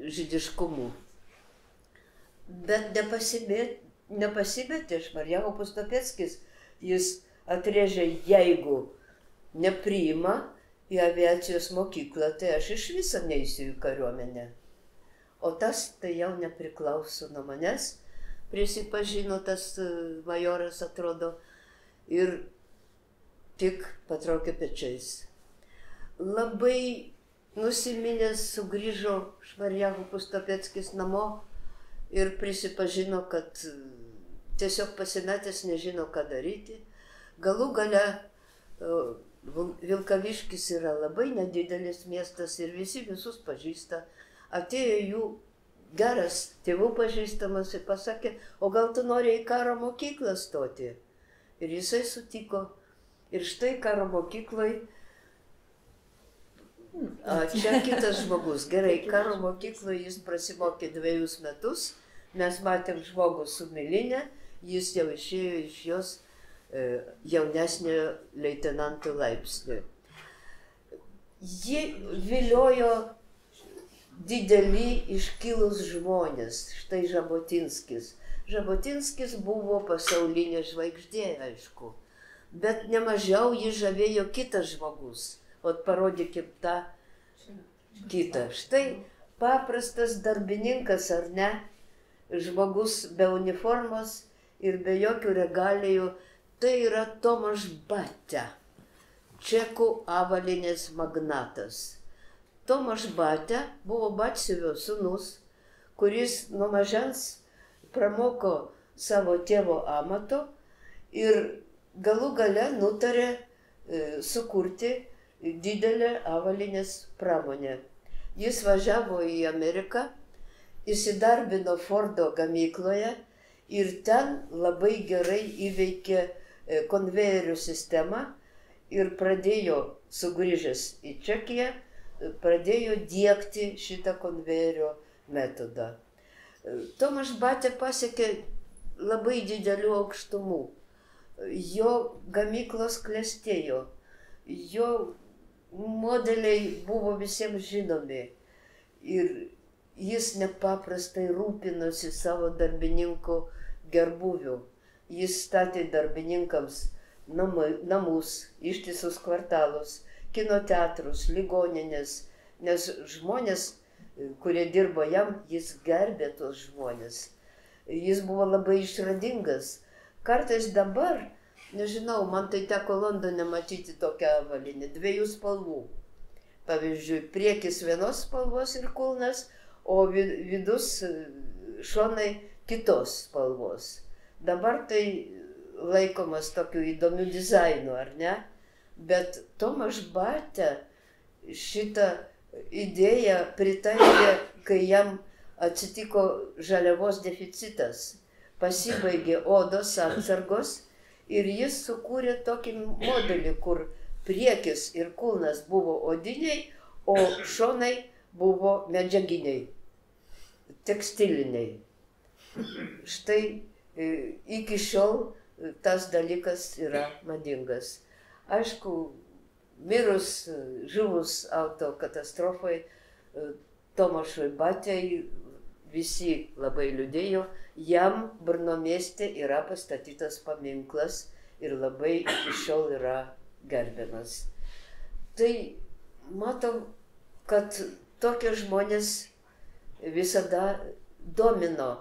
žydiškumu. Bet nepasimetė Šmarjaho Pustopeckis. Jis atrėžė, jeigu nepriima į aviacijos mokyklą, tai aš iš viso neisiu į kariuomenę. O tas tai jau nepriklauso nuo manęs, prisipažino tas majoras, atrodo, ir tik patraukė pečiais. Labai nusiminęs sugrįžo Šmarjaho Pustopeckis namo ir prisipažino, kad tiesiog pasimetęs nežino, ką daryti. Galų gale Vilkaviškis yra labai nedidelis miestas ir visi visus pažįsta. Atėjo jų geras tėvų pažįstamas ir pasakė, o gal tu nori į karo mokyklą stoti? Ir jisai sutiko. Ir štai karo mokykloj, čia kitas žmogus. Gerai, karo mokykloj jis prasimokė 2 metus, mes matėm žmogų su milinė, jis jau išėjo iš jos jaunesnio leitenanto laipsnio. Ji viliojo dideli iškilus žmonės, štai Žabotinskis. Žabotinskis buvo pasaulinė žvaigždė, aišku. Bet nemažiau jį žavėjo kitas žmogus. O parodykim tą kitą. Štai paprastas darbininkas, ar ne? Žmogus be uniformos ir be jokių regalijų. Tai yra Tomaš Batia, čekų avalynės magnatas. Tomaš Batia buvo batsiuvio sūnus, kuris nuo mažens pramoko savo tėvo amato ir galų gale nutarė sukurti didelę avalynės pramonę. Jis važiavo į Ameriką, įsidarbino Fordo gamykloje ir ten labai gerai įveikė konvejerių sistemą ir pradėjo, sugrįžęs į Čekiją, pradėjo diegti šitą konvejerio metodą. Tomaš Batia pasiekė labai didelių aukštumų. Jo gamyklos klestėjo, jo modeliai buvo visiems žinomi ir jis nepaprastai rūpinosi savo darbininkų gerbūviu. Jis statė darbininkams namus, ištisus kvartalus, kino teatrus, ligoninės, nes žmonės, kurie dirbo jam, jis gerbė tos žmonės. Jis buvo labai išradingas. Kartais dabar, nežinau, man tai teko Londone matyti tokią avalynę, 2 spalvų. pavyzdžiui, priekis vienos spalvos ir kulnas, o vidus šonai kitos spalvos. Dabar tai laikomas tokiu įdomiu dizainu, ar ne? Bet Tomaš Bate šitą idėją pritaikė, kai jam atsitiko žaliavos deficitas. Pasibaigė odos atsargos ir jis sukūrė tokį modelį, kur priekis ir kulnas buvo odiniai, o šonai buvo medžiaginiai, tekstiliniai. Štai iki šiol tas dalykas yra madingas. Aišku, mirus, žuvus autokatastrofai, Tomašui Batei visi labai liūdėjo, jam Brno mieste yra pastatytas paminklas ir labai iki šiol yra gerbiamas. Tai matom, kad tokie žmonės visada domino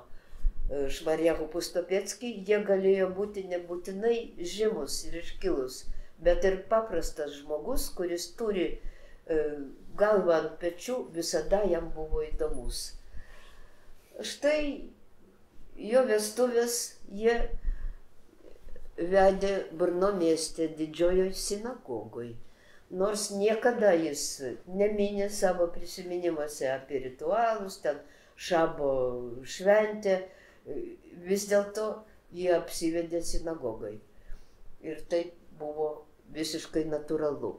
Šmariahu Pustopeckį, jie galėjo būti nebūtinai žymus ir iškilus, bet ir paprastas žmogus, kuris turi galvą ant pečių, visada jam buvo įdomus. Štai jo vestuvės jie vedė Brno mieste didžiojoj sinagogoj. Nors niekada jis neminė savo prisiminimuose apie ritualus, ten šabo šventę, vis dėlto jie apsivedė sinagogai. Ir tai buvo visiškai natūralu.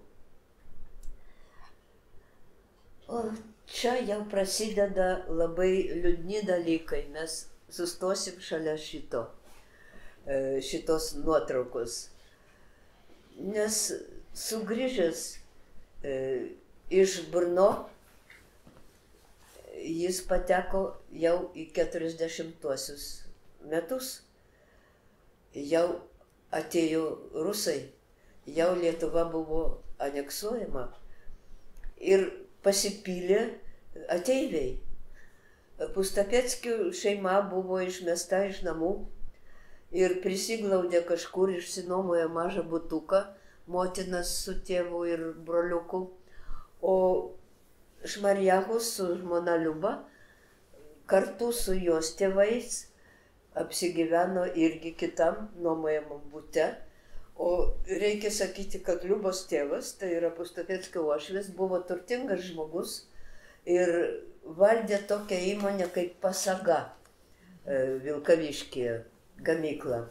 O čia jau prasideda labai liūdni dalykai, mes sustosim šalia šitos nuotraukos. Nes sugrįžęs iš Brno, jis pateko jau į 40-uosius metus. Jau atėjo rusai, jau Lietuva buvo aneksuojama ir pasipylė ateiviai. Pustopeckių šeima buvo išmesta iš namų ir prisiglaudė kažkur, išsinuomojo mažą butuką, motinas su tėvu ir broliuku, o Šmariahus su žmona Liuba kartu su jos tėvais apsigyveno irgi kitam nuomojamam bute. O reikia sakyti, kad Liubos tėvas, tai yra Pustopeckio uošvis, buvo turtingas žmogus ir valdė tokią įmonę kaip Pasaga Vilkaviškyje, gamyklą.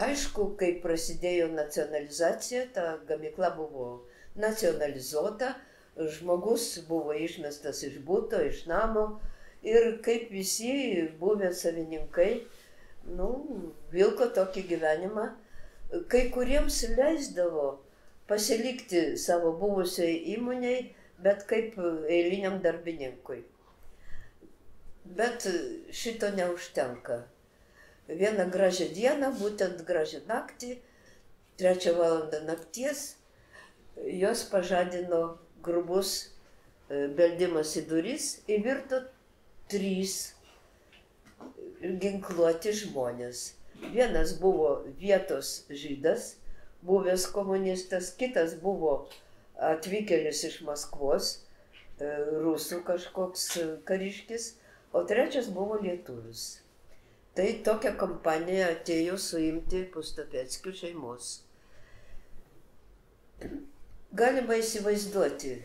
Aišku, kai prasidėjo nacionalizacija, ta gamykla buvo nacionalizuota, žmogus buvo išmestas iš buto, iš namo ir kaip visi buvę savininkai, vilko tokį gyvenimą. Kai kuriems leisdavo pasilikti savo buvusiai įmonei, bet kaip eiliniam darbininkui. Bet šito neužtenka. Vieną gražią dieną, būtent gražią naktį, 3 valandą nakties, jos pažadino grubus beldimas į duris, įvirto 3 ginkluoti žmonės. Vienas buvo vietos žydas, buvęs komunistas, kitas buvo atvykėlis iš Maskvos, rusų kažkoks kariškis, o 3 buvo lietuvis. Tai tokia kompanija atėjo suimti Pustopeckių šeimos. Galima įsivaizduoti,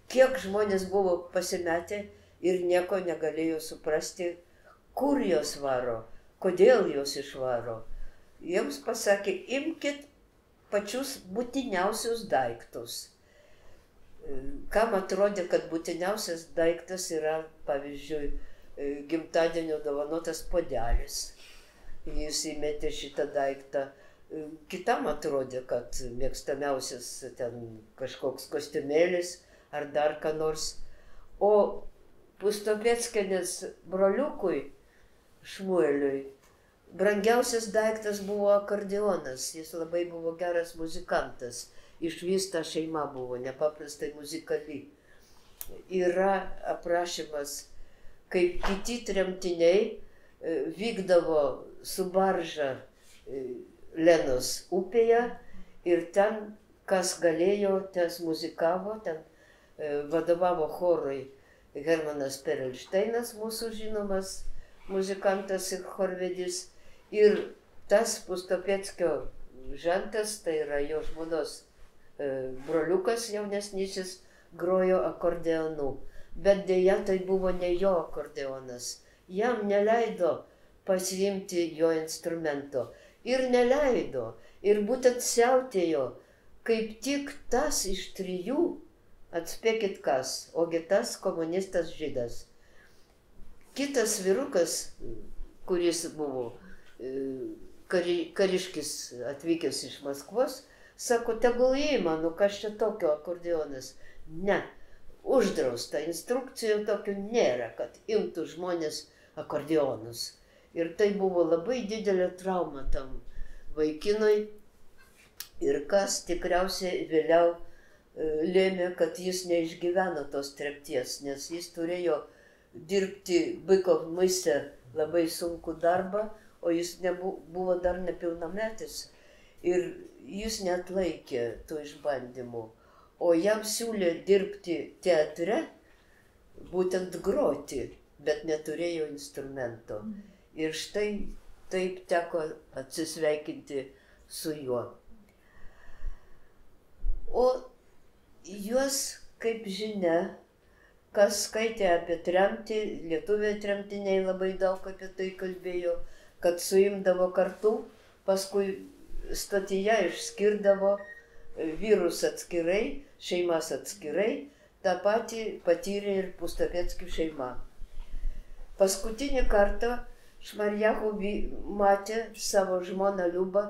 kiek žmonės buvo pasimetę ir nieko negalėjo suprasti, kur jos varo. Kodėl jos išvaro? Jiems pasakė, imkit pačius būtiniausius daiktus. Kam atrodė, kad būtiniausias daiktas yra, pavyzdžiui, gimtadienio dovanotas puodelis. Jis įmetė šitą daiktą. Kitam atrodė, kad mėgstamiausias ten kažkoks kostiumėlis ar dar ką nors. O Pustopeckienės broliukui Šmueliui brangiausias daiktas buvo akordeonas, jis labai buvo geras muzikantas, išvis ta šeima buvo nepaprastai muzikali. Yra aprašymas, kaip kiti tremtiniai vykdavo su barža Lenos upėje ir ten kas galėjo, tas muzikavo, ten vadovavo chorui Hermanas Perelšteinas, mūsų žinomas muzikantas ir chorvedys. Ir tas Pustopeckio žentas, tai yra jo žmonos broliukas jaunesnysis, grojo akordeonu. Bet dėja tai buvo ne jo akordeonas. Jam neleido pasiimti jo instrumento. Ir neleido. Ir būtent siautėjo, kaip tik tas iš 3, atspėkit kas, ogi tas komunistas žydas. Kitas vyrukas, kuris buvo kariškis atvykęs iš Maskvos, sako, tegul įima, nu kas čia tokio akordeonas. Ne, uždrausta, instrukcijų tokių nėra, kad imtų žmonės akordeonus. Ir tai buvo labai didelė trauma tam vaikinui. Ir kas tikriausiai vėliau lėmė, kad jis neišgyveno tos tremties, nes jis turėjo dirbti Bykov mise labai sunkų darbą, o jis buvo dar nepilnametis. Ir jis neatlaikė tų išbandymų. O jam siūlė dirbti teatre, būtent groti, bet neturėjo instrumento. Ir štai taip teko atsisveikinti su juo. O juos, kaip žinia, kas skaitė apie tremtį, lietuviai tremtiniai labai daug apie tai kalbėjo, kad suimdavo kartu, paskui stotyje išskirdavo vyrus atskirai, šeimas atskirai, tą patį patyrė ir Pustopeckių šeima. Paskutinį kartą Šmarjachų matė savo žmoną Liubą,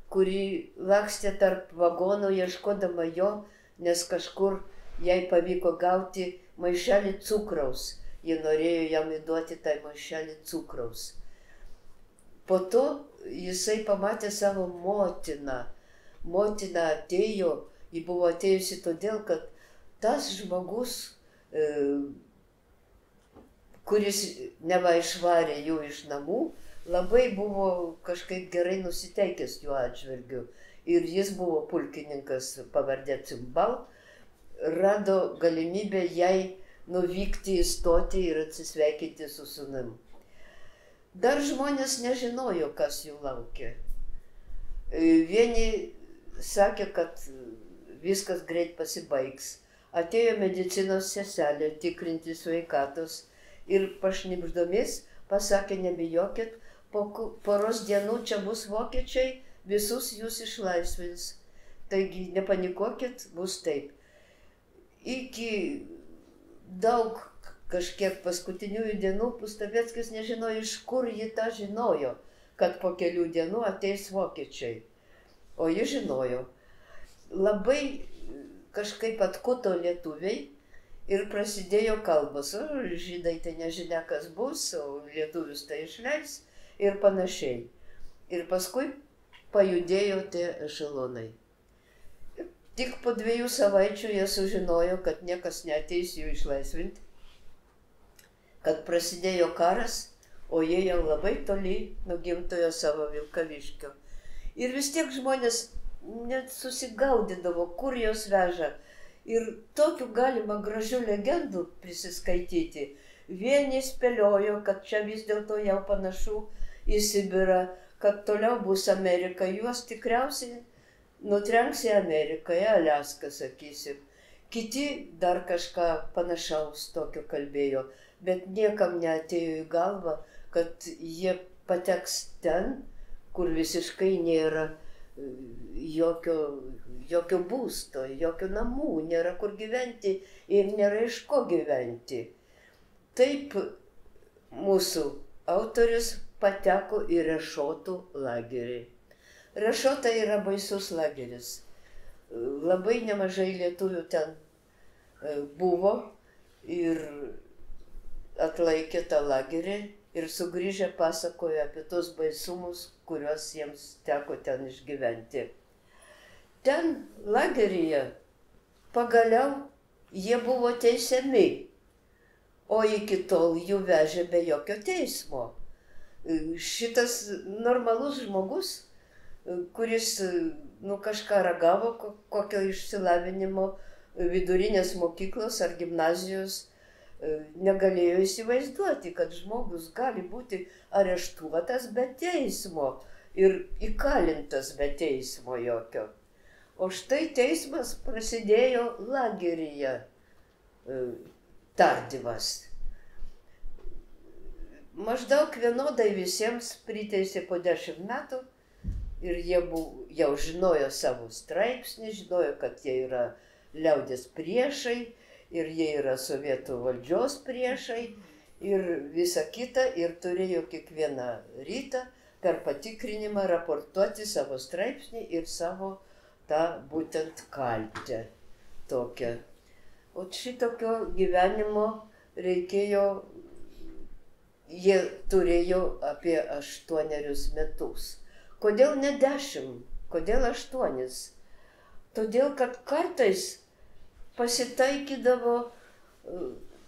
kuri lakstė tarp vagonų ieškodama jo, nes kažkur jai pavyko gauti maišelį cukraus. Ji norėjo jam įduoti tą maišelį cukraus. Po to jisai pamatė savo motiną. Motina atėjo, ji buvo atėjusi todėl, kad tas žmogus, kuris neva išvarė jų iš namų, labai buvo kažkaip gerai nusiteikęs jų atžvilgiu. Ir jis buvo pulkininkas pavardė Cimbal, rado galimybę jai nuvykti į stotį ir atsisveikinti su sūnum. Dar žmonės nežinojo, kas jų laukia. Vieni sakė, kad viskas greit pasibaigs. Atėjo medicinos seselė tikrinti sveikatos ir pašnibždomis pasakė, nebijokit, po poros dienų čia bus vokiečiai, visus jūs išlaisvins. Taigi nepanikuokit, bus taip. Iki daug kažkiek paskutiniųjų dienų Pustopeckis nežinojo, iš kur ji tą žinojo, kad po kelių dienų ateis vokiečiai. O ji žinojo. Labai kažkaip atkuto lietuviai ir prasidėjo kalbos. O žydai tai nežinia, kas bus, o lietuvius tai išleis ir panašiai. Ir paskui pajudėjo tie ešelonai. Tik po 2 savaičių jie sužinojo, kad niekas neateis jų išlaisvinti, kad prasidėjo karas, o jie jau labai toli nuo gimtojo savo Vilkaviškio. Ir vis tiek žmonės net susigaudydavo, kur jos veža. Ir tokių galima gražių legendų prisiskaityti. Vieni spėliojo, kad čia vis dėlto jau panašu į Sibirą, kad toliau bus Amerika. Juos tikriausiai nutrenks į Ameriką, į Aliaską, sakysim. Kiti dar kažką panašaus tokio kalbėjo, bet niekam neatėjo į galvą, kad jie pateks ten, kur visiškai nėra jokio būsto, jokių namų, nėra kur gyventi ir nėra iš ko gyventi. Taip mūsų autorius pateko į Rešotų lagerį. Rešota yra baisus lageris. Labai nemažai lietuvių ten buvo ir atlaikė tą lagerį ir sugrįžę pasakojo apie tos baisumus, kuriuos jiems teko ten išgyventi. Ten lageryje pagaliau jie buvo teisiami, o iki tol jų vežė be jokio teismo. Šitas normalus žmogus kuris kažką ragavo, kokio išsilavinimo vidurinės mokyklos ar gimnazijos, negalėjo įsivaizduoti, kad žmogus gali būti areštuotas be teismo ir įkalintas be teismo jokio. O štai teismas prasidėjo lageryje, tardymas. Maždaug vienodai visiems priteisė po 10 metų ir jie jau žinojo savo straipsnį, žinojo, kad jie yra liaudės priešai ir jie yra sovietų valdžios priešai ir visa kita, ir turėjo kiekvieną rytą per patikrinimą raportuoti savo straipsnį ir savo tą būtent kaltę tokią. O šitokio gyvenimo reikėjo, jie turėjo apie 8 metus. Kodėl ne 10? Kodėl 8? Todėl, kad kartais pasitaikydavo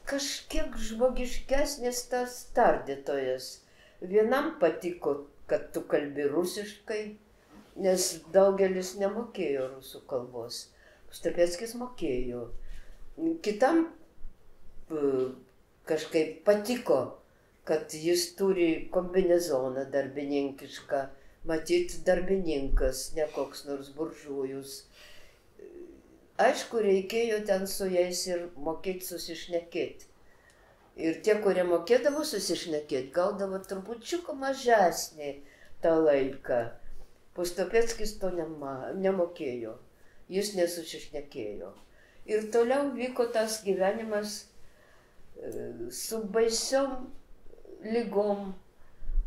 kažkiek žmogiškesnis tas tardytojas. Vienam patiko, kad tu kalbi rusiškai, nes daugelis nemokėjo rusų kalbos. Pustapeckis mokėjo. Kitam kažkaip patiko, kad jis turi kombinezoną darbininkišką, matyt darbininkas, ne koks nors buržujus. Aišku, reikėjo ten su jais ir mokėti susišnekėti. Ir tie, kurie mokėdavo susišnekėti, gaudavo trupučiuką mažesnį tą laiką. Pustapeckis to nemokėjo, jis nesusišnekėjo. Ir toliau vyko tas gyvenimas su baisiom lygom,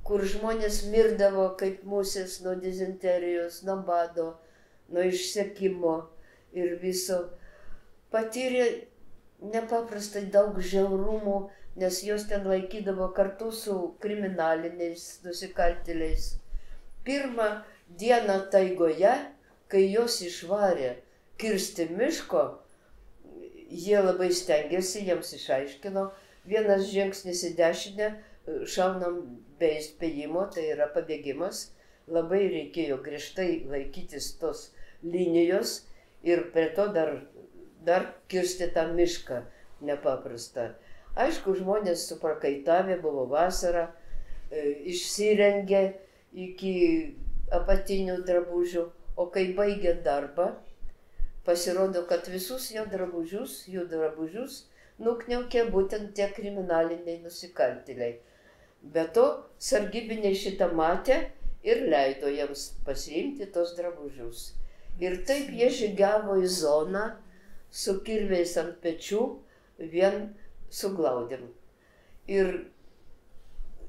kur žmonės mirdavo kaip musės nuo dizenterijos, nuo bado, nuo išsekimo ir viso. Patyrė nepaprastai daug žiaurumų, nes jos ten laikydavo kartu su kriminaliniais nusikaltėliais. Pirmą dieną taigoje, kai jos išvarė kirsti miško, jie labai stengiasi, jiems išaiškino, vienas žingsnis į dešinę, šaunam be įspėjimo, tai yra pabėgimas. Labai reikėjo griežtai laikytis tos linijos ir prie to dar kirsti tą mišką nepaprastą. Aišku, žmonės suprakaitavę, buvo vasara, išsirengė iki apatinių drabužių, o kai baigė darbą, pasirodo, kad visus jų drabužius nukniaukė būtent tie kriminaliniai nusikaltėliai. Be to, sargybiniai šitą matė ir leido jiems pasiimti tos drabužius. Ir taip jie žygiavo į zoną su kirviais ant pečių, vien su glaudėm. Ir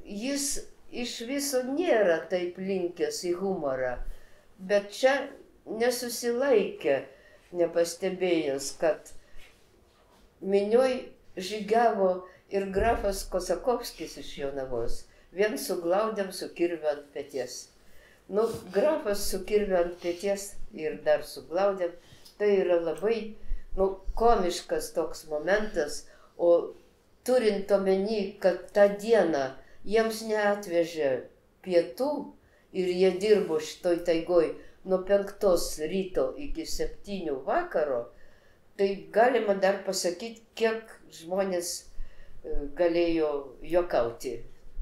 jis iš viso nėra taip linkęs į humorą, bet čia nesusilaikė, nepastebėjęs, kad minioj žygiavo ir grafas Kosakovskis iš Jonavos, vien su glaudėm, su kirviu ant peties. Grafas su kirviu ant peties ir dar su glaudėm, tai yra labai komiškas toks momentas, o turint omeny, kad tą dieną jiems neatvežė pietų ir jie dirbo šitoj taigoj nuo 5 ryto iki 7 vakaro, tai galima dar pasakyti, kiek žmonės galėjo juokauti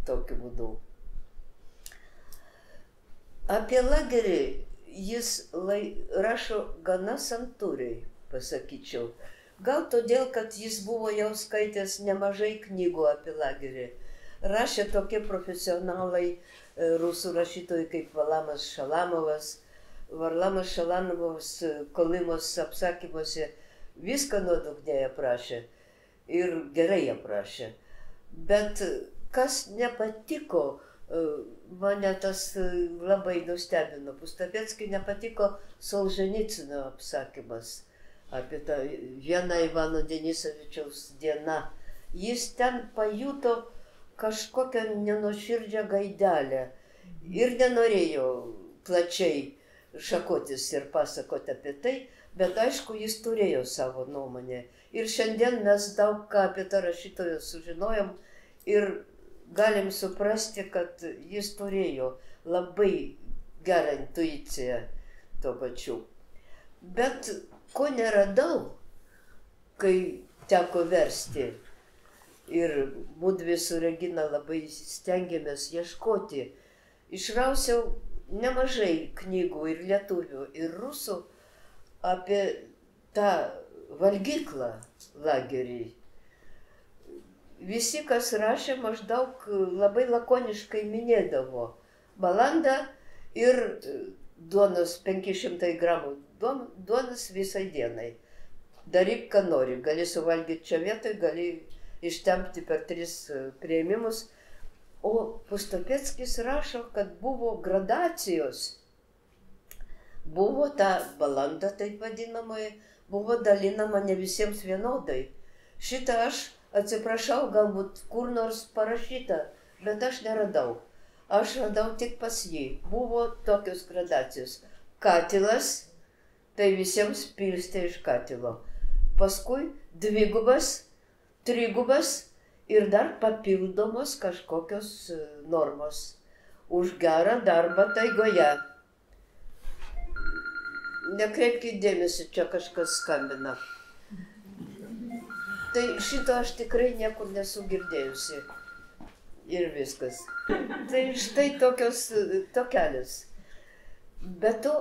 tokiu būdu. Apie lagerį jis rašo gana santūriai, pasakyčiau. Gal todėl, kad jis buvo jau skaitęs nemažai knygų apie lagerį. Rašė tokie profesionalai rusų rašytojai kaip Varlamas Šalamovas. Varlamas Šalamovas Kolymos apsakymuose viską nuodugniai aprašė ir gerai aprašė. Bet kas nepatiko, mane tas labai nustebino. Pustapeckiui nepatiko Solženicino apsakymas apie tą vieną Ivano Denisovičiaus dieną. Jis ten pajuto kažkokią nenuoširdžią gaidelę ir nenorėjo plačiai šakotis ir pasakoti apie tai, bet aišku, jis turėjo savo nuomonę. Ir šiandien mes daug ką apie tą rašytoją sužinojom ir galim suprasti, kad jis turėjo labai gerą intuiciją tuo pačiu. Bet ko neradau, kai teko versti, ir mudvi su Regina labai stengiamės ieškoti, išrausiau nemažai knygų ir lietuvių, ir rusų apie tą valgyklą lagerį. Visi, kas rašė, maždaug labai lakoniškai minėdavo balandą ir duonos 500 gramų duonos visai dienai. Daryk, ką nori, gali suvalgyti čia vietoj, gali ištempti per 3 priėmimus. O Pustopeckis rašo, kad buvo gradacijos. Buvo ta balanda, taip vadinamoji, buvo dalinama ne visiems vienodai. Šitą aš, atsiprašau, galbūt kur nors parašyta, bet aš neradau. Aš radau tik pas jį. Buvo tokios gradacijos. Katilas, tai visiems pilstė iš katilo. Paskui 2, 3 ir dar papildomos kažkokios normos už gerą darbą taigoje. Nekreipkite dėmesį, čia kažkas skambina. Tai šito aš tikrai niekur nesu girdėjusi. Ir viskas. Tai štai tokelis. Bet to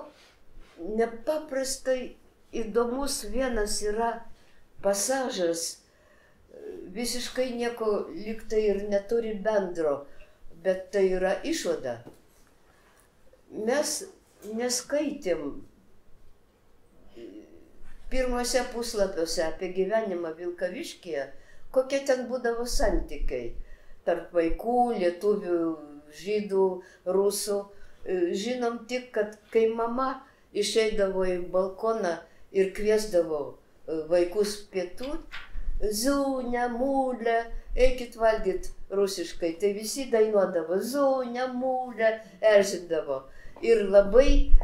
nepaprastai įdomus vienas yra pasažas, visiškai nieko lygtai ir neturi bendro, bet tai yra išvada. Mes neskaitėm pirmuose puslapiuose apie gyvenimą Vilkaviškyje, kokie ten būdavo santykiai tarp vaikų, lietuvių, žydų, rusų. Žinom tik, kad kai mama išeidavo į balkoną ir kviesdavo vaikus pietų, Zūne, mūlė, eikit valgyt rusiškai, tai visi dainuodavo, Zūne, mūlė, erzindavo. Ir labai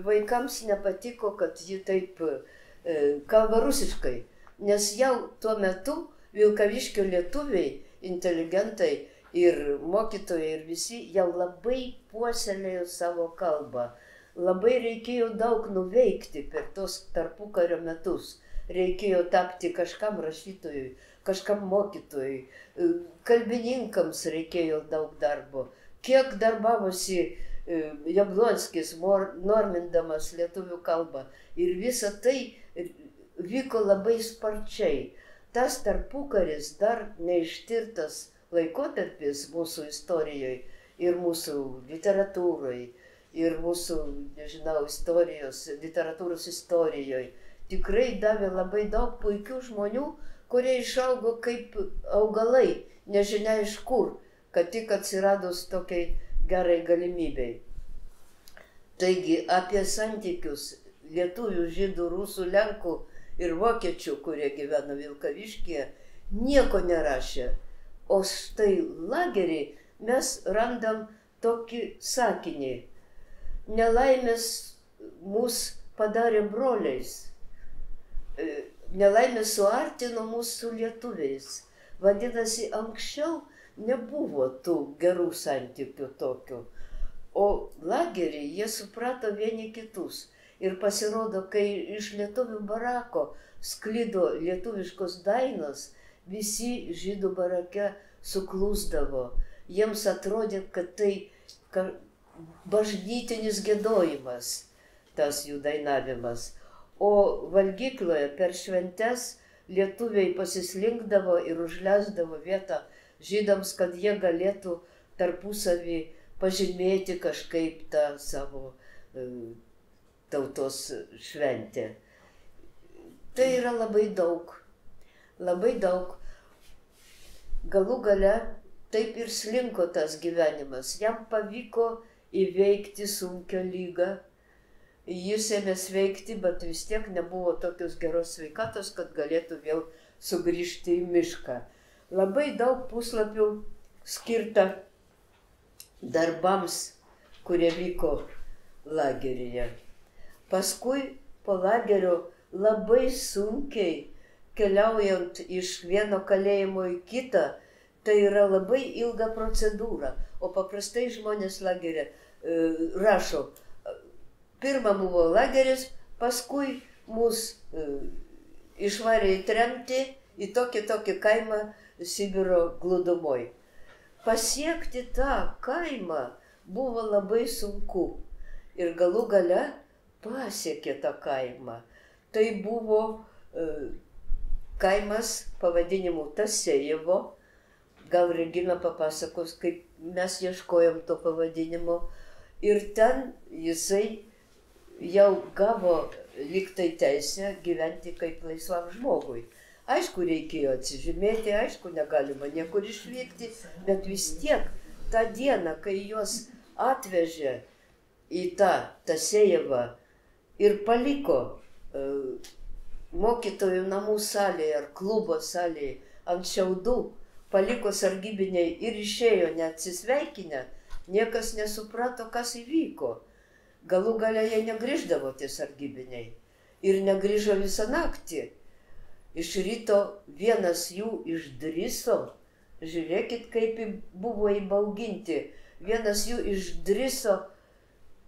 vaikams nepatiko, kad ji taip kalba rusiškai, nes jau tuo metu Vilkaviškio lietuviai, inteligentai ir mokytojai ir visi jau labai puoselėjo savo kalbą. Labai reikėjo daug nuveikti per tos tarpukario metus. Reikėjo tapti kažkam rašytojui, kažkam mokytojui, kalbininkams reikėjo daug darbo. Kiek darbavosi Jablonskis, normindamas lietuvių kalbą. Ir visa tai vyko labai sparčiai. Tas tarpukaris dar neištirtas laikotarpis mūsų istorijoje ir mūsų literatūroje, ir mūsų, nežinau, literatūros istorijoje. Tikrai davė labai daug puikių žmonių, kurie išaugo kaip augalai, nežinia iš kur, kad tik atsiradus tokiai gerai galimybei. Taigi apie santykius lietuvių, žydų, rusų, lenkų ir vokiečių, kurie gyveno Vilkaviškyje, nieko nerašė. O štai lagerį mes randam tokį sakinį. Nelaimės mus padarė broliais. Nelaimė suartino mūsų lietuviais. Vadinasi, anksčiau nebuvo tų gerų santykių tokių. O lagerį jie suprato vieni kitus. Ir pasirodo, kai iš lietuvių barako sklido lietuviškos dainos, visi žydų barake suklusdavo. Jiems atrodė, kad tai bažnytinis giedojimas, tas jų dainavimas. O valgykloje per šventes lietuviai pasislinkdavo ir užleisdavo vietą žydams, kad jie galėtų tarpusavį pažymėti kažkaip tą savo tautos šventę. Tai yra labai daug. Labai daug. Galų gale taip ir slinko tas gyvenimas. Jam pavyko įveikti sunkią lygą. Jis ėmė sveikti, bet vis tiek nebuvo tokios geros sveikatos, kad galėtų vėl sugrįžti į mišką. Labai daug puslapių skirta darbams, kurie vyko lageryje. Paskui po lagerio labai sunkiai keliaujant iš vieno kalėjimo į kitą, tai yra labai ilga procedūra. O paprastai žmonės lageryje rašo, pirma buvo lageris, paskui mus išvarė į tremtį, į tokį kaimą Sibiro glūdumoj. Pasiekti tą kaimą buvo labai sunku ir galų gale pasiekė tą kaimą. Tai buvo kaimas pavadinimu Tasejevo. Gal Regina papasakos, kaip mes ieškojom to pavadinimo. Ir ten jisai jau gavo lygtai teisę gyventi kaip laisvam žmogui. Aišku, reikėjo atsižymėti, aišku, negalima niekur išvykti, bet vis tiek tą dieną, kai juos atvežė į tą Tasejevą ir paliko mokytojų namų salėje ar klubo salėje ant šiaudų, paliko sargybiniai ir išėjo neatsisveikinę, niekas nesuprato, kas įvyko. Galų gale jie negrįždavo tie sargybiniai ir negrįžo visą naktį. Iš ryto vienas jų išdrįso, žiūrėkit, kaip buvo įbauginti, vienas jų išdrįso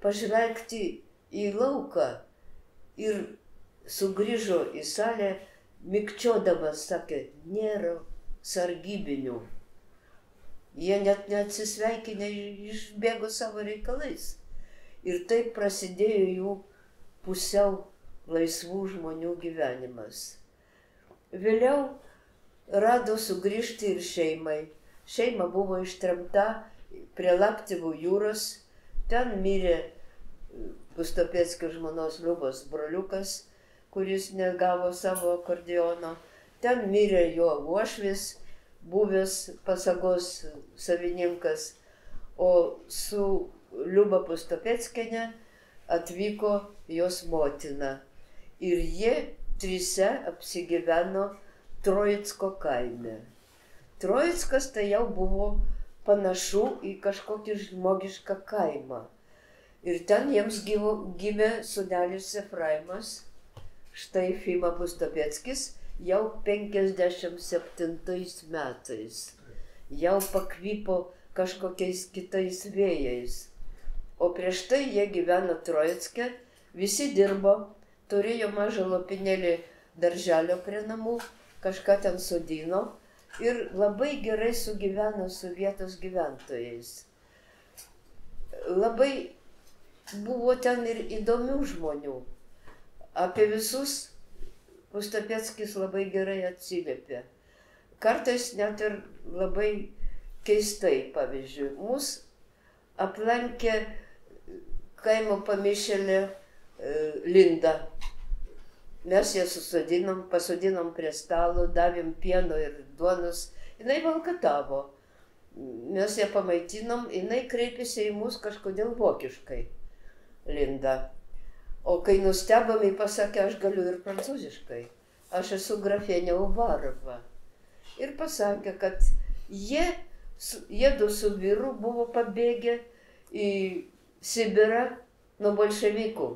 pažvelgti į lauką ir sugrįžo į salę, mikčiodamas, sakė, nėra sargybinių. Jie net neatsisveikinę, išbėgo savo reikalais. Ir taip prasidėjo jų pusiau laisvų žmonių gyvenimas. Vėliau rado sugrįžti ir šeimai. Šeima buvo ištremta prie Laptevų jūros. Ten mirė Pustopėckio žmonos Liubos broliukas, kuris negavo savo akordeono. Ten mirė jo uošvis, buvęs Pasagos savininkas. O su Liuba Pustopėckienė atvyko jos motina. Ir jie trise apsigyveno Troicko kaime. Troickas tai jau buvo panašu į kažkokį žmogišką kaimą. Ir ten jiems gimė sūnelis Efraimas. Štai Fima Pustopėckis jau 57 metais. Jau pakvypo kažkokiais kitais vėjais. O prieš tai jie gyveno Troicke, visi dirbo, turėjo mažą lopinėlį darželio prie namų, kažką ten sodino ir labai gerai sugyveno su vietos gyventojais. Labai buvo ten ir įdomių žmonių. Apie visus Pustopėckis labai gerai atsiliepė. Kartais net ir labai keistai, pavyzdžiui, mus aplankė kaimo pamišėlė Linda. Mes ją pasodinom prie stalo, davėm pieno ir duonos. Jinai valkatavo. Mes ją pamaitinom, jinai kreipėsi į mus kažkodėl vokiškai, Linda. O kai nustebom, ji pasakė, aš galiu ir prancūziškai. Aš esu grafienė Uvarova. Ir pasakė, kad jiedu su vyru buvo pabėgę į Sibirą nuo bolševikų.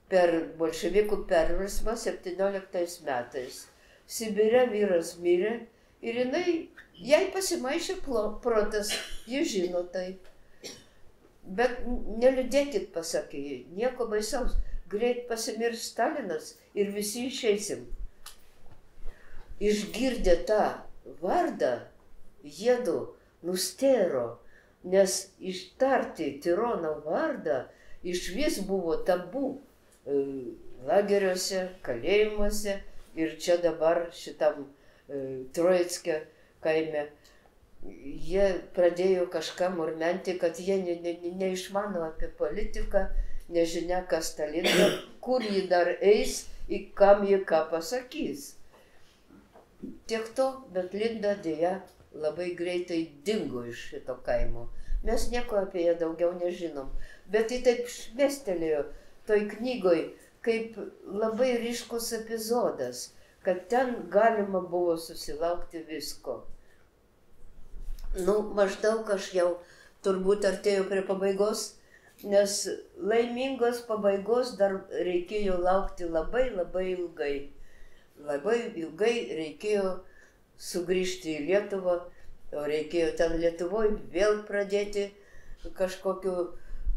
Per bolševikų perversmą 17 metais. Sibire vyras mirė ir jai pasimaišė protas, ji žino tai. Bet neliūdėkit, pasakė ji, nieko baisaus, greit pasimirs Stalinas ir visi išeisim. Išgirdę tą vardą, jiedu nustėro, nes ištarti Tirono vardą išvis buvo tabu lageriuose, kalėjimuose ir čia dabar šitam Troicke kaime. Jie pradėjo kažką murmenti, kad jie neišmano apie politiką, nežinia, kas ta Linda, kur ji dar eis, į kam ji ką pasakys. Tiek to, bet Linda dėja labai greitai dingo iš šito kaimo. Mes nieko apie ją daugiau nežinom, bet ji taip šmėstelėjo toj knygoj, kaip labai ryškus epizodas, kad ten galima buvo susilaukti visko. Maždaug aš jau turbūt artėjau prie pabaigos, nes laimingos pabaigos dar reikėjo laukti labai ilgai. Labai ilgai reikėjo sugrįžti į Lietuvą, o reikėjo ten Lietuvoje vėl pradėti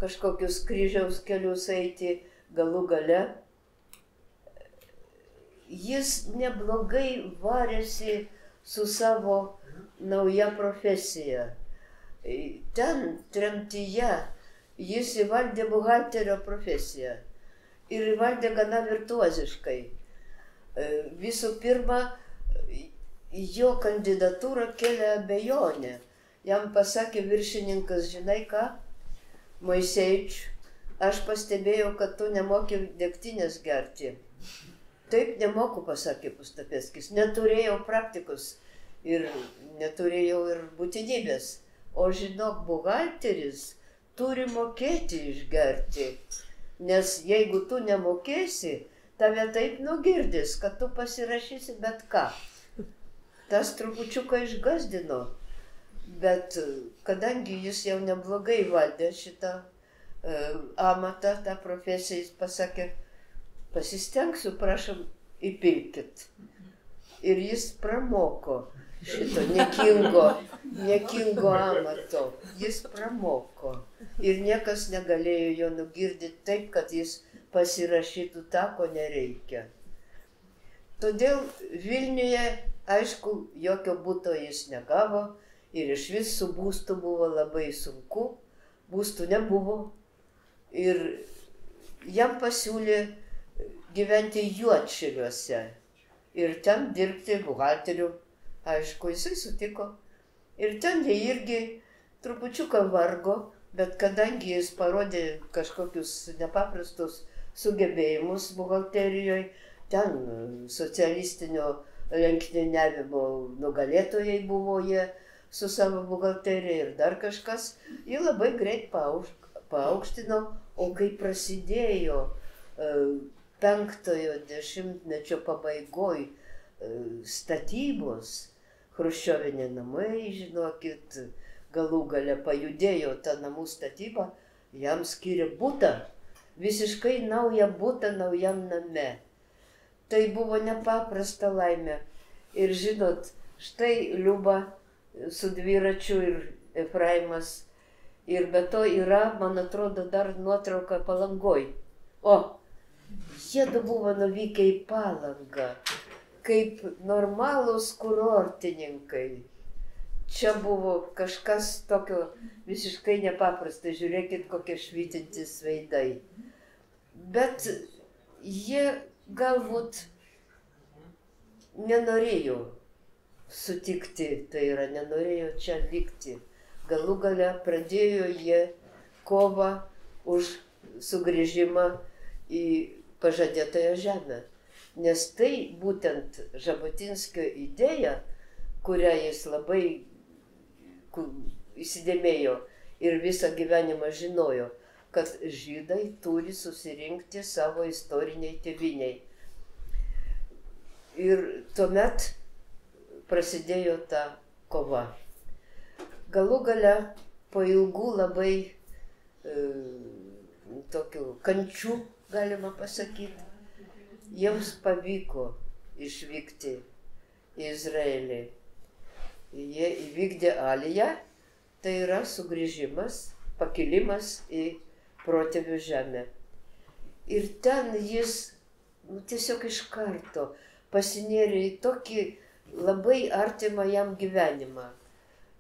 kažkokius kryžiaus kelius eiti, galų gale. Jis neblogai varėsi su savo nauja profesija. Ten tremtyje jis įvaldė buhalterio profesiją ir įvaldė gana virtuoziškai. Visų pirma, jo kandidatūrą kėlė abejonė. Jam pasakė viršininkas, žinai ką, Moiseič, aš pastebėjau, kad tu nemoki degtinės gerti. Taip nemoku, pasakė Pustapeckis, neturėjau praktikos ir neturėjau ir būtinybės. O žinok, buhalteris turi mokėti išgerti, nes jeigu tu nemokėsi, tave taip nugirdys, kad tu pasirašysi bet ką. Tas trupučiuką išgazdino, bet kadangi jis jau neblogai valdė šitą amatą, tą profesiją, jis pasakė, pasistengsiu, prašom, įpilkit. Ir jis pramoko šito niekingo amato. Jis pramoko. Ir niekas negalėjo jo nugirdyti taip, kad jis pasirašytų tą, ko nereikia. Todėl Vilniuje, aišku, jokio buto jis negavo ir iš vis su būstu buvo labai sunku. Būstų nebuvo. Ir jam pasiūlė gyventi Juodšiliuose ir ten dirbti buhalteriu. Aišku, jisai sutiko. Ir ten jie irgi trupučiuką vargo, bet kadangi jis parodė kažkokius nepaprastus sugebėjimus buhalterijoje, ten socialistinio lenktyniavimo nugalėtojai buvo jie su savo buhalterija ir dar kažkas, jie labai greit paaukštino, o kai prasidėjo 5-ojo dešimtmečio pabaigoj statybos, chruščiovinė namai, žinokit, galų gale pajudėjo tą namų statybą, jam skyrė butą, visiškai naują butą naujam name. Tai buvo nepaprasta laimė. Ir žinot, štai Liuba su dviračiu ir Efraimas. Ir be to yra, man atrodo, dar nuotrauka Palangoj. O, jiedu buvo nuvykę į Palangą, kaip normalūs kurortininkai. Čia buvo kažkas tokio visiškai nepaprasta, žiūrėkit, kokie švytintys veidai. Bet jie galbūt nenorėjo sutikti, tai yra, nenorėjo čia likti. Galų gale pradėjo jie kovą už sugrįžimą į pažadėtąją žemę. Nes tai būtent Žabotinskio idėja, kurią jis labai įsidėmėjo ir visą gyvenimą žinojo, kad žydai turi susirinkti savo istoriniai tėvyniai. Ir tuomet prasidėjo ta kova. Galų gale po ilgų labai tokių kančių, galima pasakyti, jiems pavyko išvykti į Izraelį. Jie įvykdė aliją, tai yra sugrįžimas, pakilimas į protėvių žemę. Ir ten jis tiesiog iš karto pasinėrė į tokį labai artimą jam gyvenimą.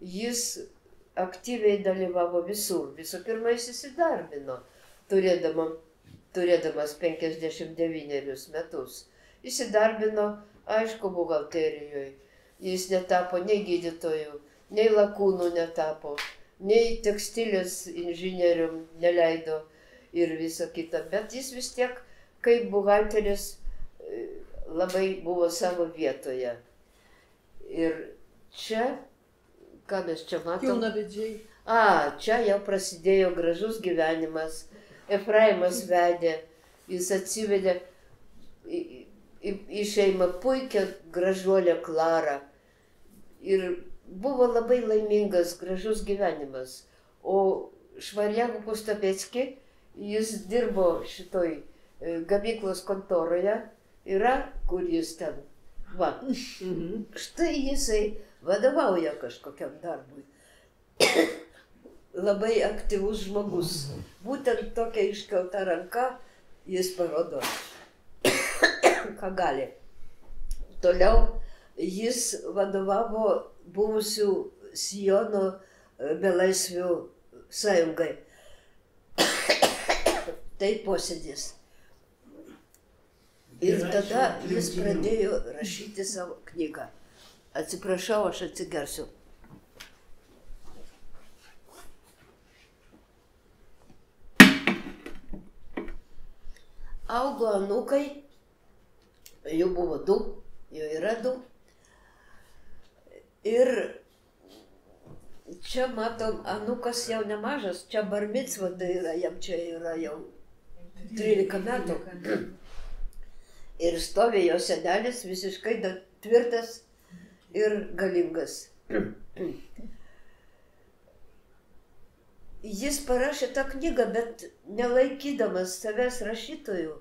Jis aktyviai dalyvavo visur. Visų pirma, jis įsidarbino, turėdamas 59 metus. Įsidarbino, aišku, buhalterijoje. Jis netapo nei gydytojų, nei lakūnų netapo, nei tekstilės inžinierium neleido ir viso kita. Bet jis vis tiek, kaip buhalteris, labai buvo savo vietoje. Ir čia, ką mes čia matom? Jaunavedžiai. Čia jau prasidėjo gražus gyvenimas. Efraimas vedė, jis atsivedė į šeimą puikią gražuolę Klarą. Ir buvo labai laimingas, gražus gyvenimas. O Švarjaku Pustapecki, jis dirbo šitoj gamyklos kontoroje, yra, kur jis ten. Va. Štai jisai vadovauja kažkokiam darbui. labai aktyvus žmogus. Būtent tokia iškelta ranka jis parodo, ką gali. Toliau jis vadovavo buvusių Siono belaisvių sąjungai. Tai posėdis. Ir tada jis pradėjo rašyti savo knygą. Atsiprašau, aš atsigersiu. Augo anūkai, jų buvo 2, jų yra 2. Ir čia matom, anūkas jau nemažas, čia bar micva, tai yra, jam čia yra jau 13 metų. Ir stovi jo senelis visiškai tvirtas ir galingas. Jis parašė tą knygą, bet nelaikydamas savęs rašytojų,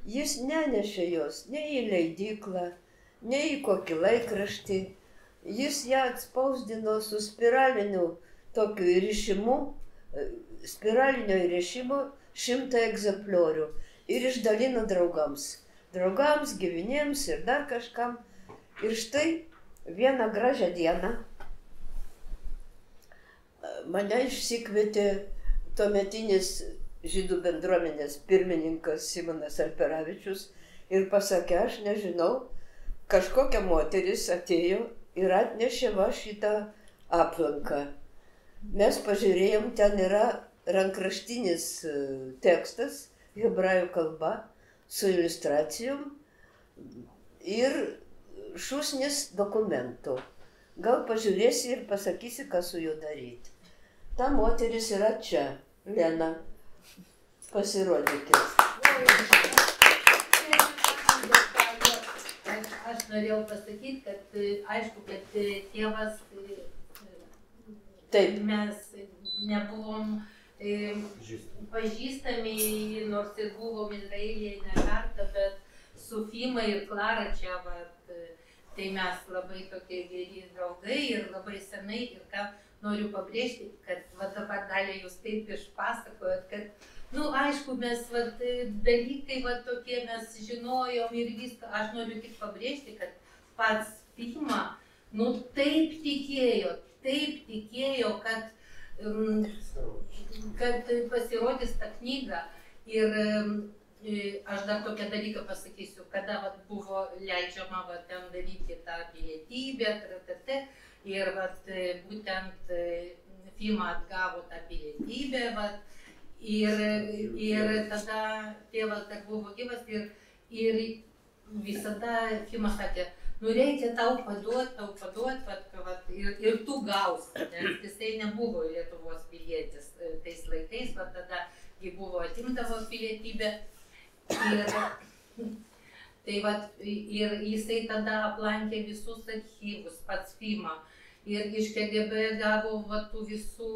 jis nenešė jos nei į leidyklą, nei į kokį laikraštį. Jis ją atspausdino su spiraliniu tokiu įrišimu, spiralinio įrišimo 100 egzempliorių ir išdalino draugams. Draugams, giminėms ir dar kažkam. Ir štai vieną gražią dieną mane išsikvietė tuometinis žydų bendruomenės pirmininkas Simonas Alperavičius ir pasakė, aš nežinau, kažkokia moteris atėjo ir atnešė va šitą aplanką. Mes pažiūrėjom, ten yra rankraštinis tekstas, hebrajų kalba, su iliustracijom ir šūsnis dokumentų. Gal pažiūrėsi ir pasakysi, ką su juo daryti. Ta moteris yra čia, Lena. Pasirodykit. Aš norėjau pasakyti, kad aišku, kad tėvas, Taip. mes nebuvom pažįstami, nors ir buvom Izraelyje ne kartą, bet su Fima ir Klara čia, tai mes labai tokie geri draugai ir labai senai. Ir ką noriu pabrėžti, kad dabar dalį jūs taip išpasakojot, kad, aišku, mes dalykai tokie mes žinojom ir viską. Aš noriu tik pabrėžti, kad pats Fima, taip tikėjo, kad pasirodys ta knyga. Ir aš dar tokią dalyką pasakysiu, kada buvo leidžiama ten daryti tą pilietybę, ir būtent Fima atgavo tą pilietybę, ir tada tėvas dar buvo gyvas ir visada Fima sakė, reikia tau paduot, ir tu gausi, nes jisai nebuvo Lietuvos pilietis tais laikais, tada jį buvo atimdavo pilietybę. Ir jisai tada aplankė visus archyvus, pats Fima, ir iš KGB gavo tų visų,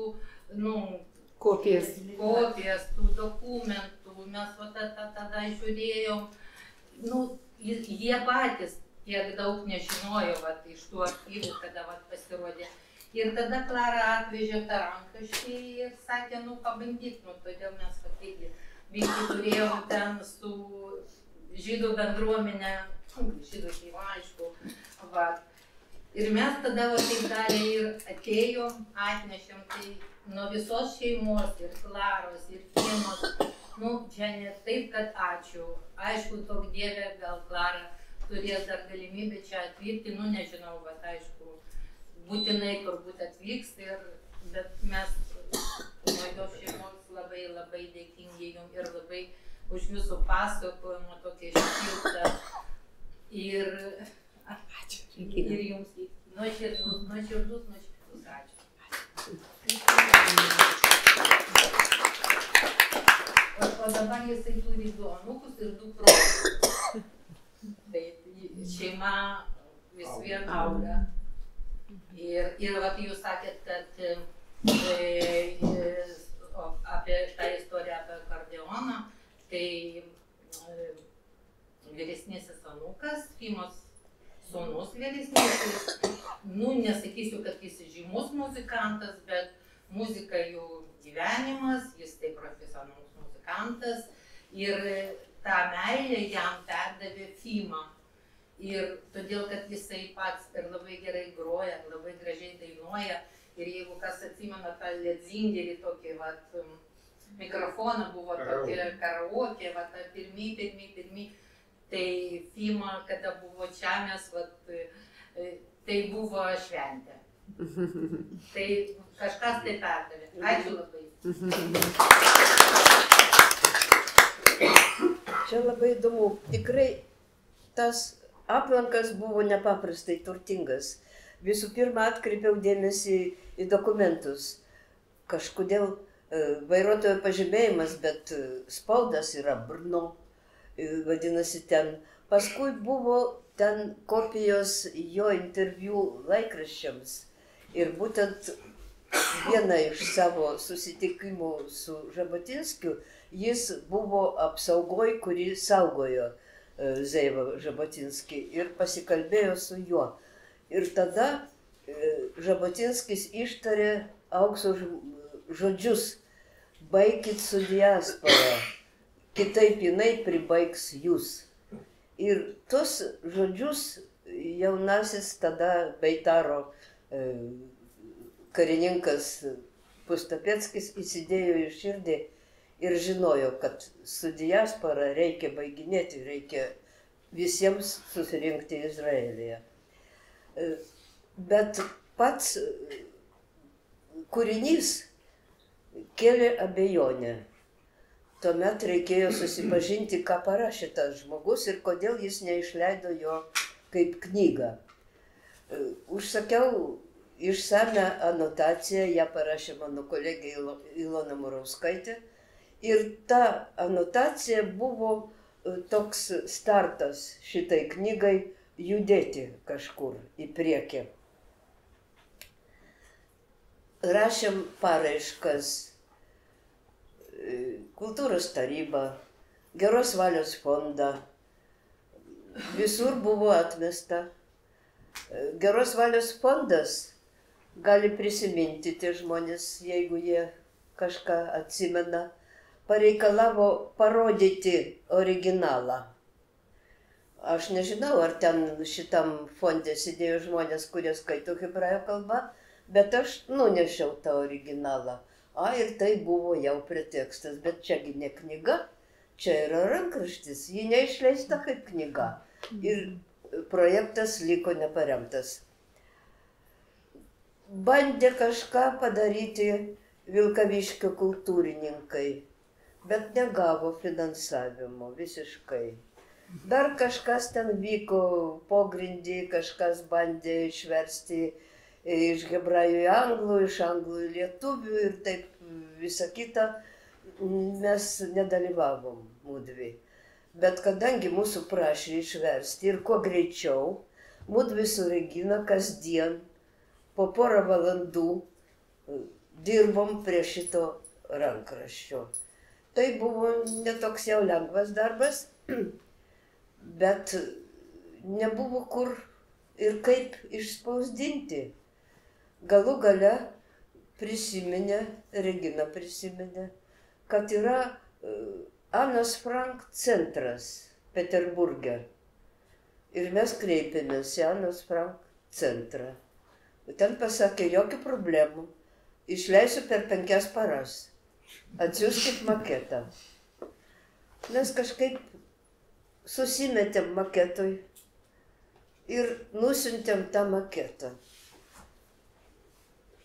kopijas tų dokumentų, mes tada žiūrėjom, jie patys tiek daug nežinojo iš tų archyvų, kada pasirodė. Ir tada Klara atvežė tą rankraštį ir sakė, pabandyk, todėl mes irgi turėjom ten su žydų bendruomenė, žydų šeima, aišku. Ir mes tada taip darė ir atėjom, atnešėm tai nuo visos šeimos, ir Klaros, ir Fimos. Čia ne taip, kad ačiū. Aišku, tok Dieve, gal Klara turės dar galimybę čia atvykti, nežinau, bet aišku, būtinai turbūt atvyks, bet mes nuo jos šeimos labai labai dėkingi jums ir labai už jūsų pasakojimą tokia šilta ir jums nuoširdus ačiū. O dabar jisai turi 2 anūkus ir 2 proanūkus. Tai šeima vis vien auga. Ir jūs sakėt, kad apie tą istoriją apie akordeoną, tai vyresnysis anūkas, Fimos sūnus vyresnysis, nesakysiu, kad jis žymus muzikantas, bet muzika jų gyvenimas, jis tai profesionalus muzikantas ir tą meilę jam perdavė Fima. Ir todėl, kad jisai pats ir labai gerai groja, labai gražiai dainuoja. Ir jeigu kas atsimena tą Ledzingerį tokį, vat, mikrofoną buvo tokia karaokė, vat, pirmi. Tai Fima, kada buvo čia, mes, vat, tai buvo šventė. Tai kažkas tai perdavė. Ačiū labai. Čia labai įdomu. Tikrai tas aplankas buvo nepaprastai turtingas. Visų pirma, atkreipiau dėmesį į dokumentus. Kažkodėl vairuotojo pažymėjimas, bet spaudas yra Brno, vadinasi ten. Paskui buvo ten kopijos jo interviu laikraščiams. Ir būtent vieną iš savo susitikimų su Žabotinskiu, jis buvo apsaugoj, kurį saugojo Zeivą Žabotinskį ir pasikalbėjo su juo. Ir tada Žabotinskis ištarė aukso žodžius: baikit su diaspora, kitaip jinai pribaigs jūs. Ir tos žodžius jaunasis tada Beitaro karininkas Pustapeckis įsidėjo į širdį ir žinojo, kad su diaspora reikia baiginėti, reikia visiems susirinkti Izraelyje. Bet pats kūrinys kėlė abejonę. Tuomet reikėjo susipažinti, ką parašė tas žmogus ir kodėl jis neišleido jo kaip knygą. Užsakiau išsame anotaciją, ją parašė mano kolegė Ilona Murauskaitė. Ir ta anotacija buvo toks startas šitai knygai judėti kažkur į priekį. Rašėm paraiškas kultūros tarybą, geros valios fondą. Visur buvo atmesta. Geros valios fondas gali prisiminti tie žmonės, jeigu jie kažką atsimena, pareikalavo parodyti originalą. Aš nežinau, ar ten šitam fonde sėdėjo žmonės, kurie skaito hebrajų kalbą, bet aš nunešiau tą originalą. Ir tai buvo jau pretekstas, bet čiagi ne knyga, čia yra rankraštis, ji neišleista kaip knyga. Ir projektas liko neparemtas. Bandė kažką padaryti Vilkaviškio kultūrininkai, bet negavo finansavimo visiškai. Dar kažkas ten vyko pogrindį, kažkas bandė išversti iš hebrajų į anglų, iš anglų į lietuvių ir taip visa kita. Mes nedalyvavom mudvi. Bet kadangi mūsų prašė išversti ir kuo greičiau, mudvi su Regina kasdien po porą valandų dirbom prie šito rankraščio. Tai buvo netoks jau lengvas darbas, bet nebuvo kur ir kaip išspausdinti. Galų gale prisiminė, Regina prisiminė, kad yra Anos Frank centras Peterburge. Ir mes kreipėmės į Anos Frank centrą. Ten pasakė, jokių problemų, išleisiu per 5 paras. Atsiųskit maketą. Mes kažkaip susimetėm maketui ir nusiuntėm tą maketą.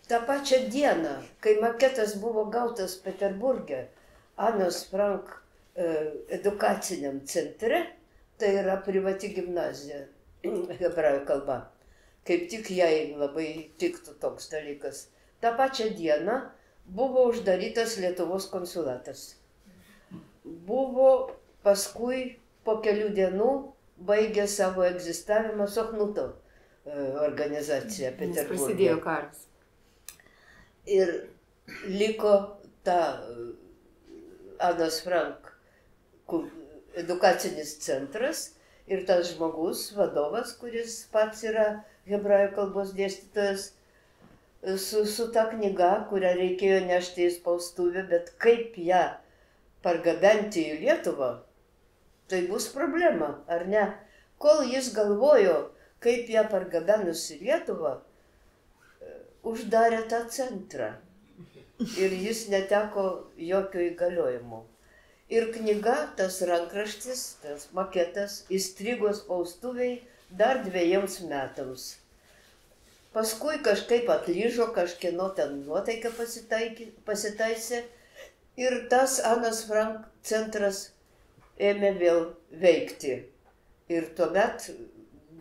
Ta pačią dieną, kai maketas buvo gautas Peterburge, Anos Frank edukaciniam centre, tai yra privati gimnazija, hebrajų kalba. Kaip tik jai labai tiktų toks dalykas. Ta pačią dieną buvo uždarytas Lietuvos konsulatas. Buvo paskui po kelių dienų baigė savo egzistavimą Sochnuto organizacija Peterburge. Nes prasidėjo karas. Ir liko ta Anos Frank edukacinis centras ir tas žmogus, vadovas, kuris pats yra hebrajų kalbos dėstytojas, su ta knyga, kurią reikėjo nešti į spaustuvę, bet kaip ją pargabenti į Lietuvą, tai bus problema, ar ne? Kol jis galvojo, kaip ją pargabenus į Lietuvą, uždarė tą centrą. Ir jis neteko jokio įgaliojimo. Ir knyga, tas rankraštis, tas maketas, įstrigo spaustuviai dar 2 metams. Paskui kažkaip atlyžo, kažkieno ten nuotaika pasitaisė. Ir tas Anos Frank centras ėmė vėl veikti. Ir tuomet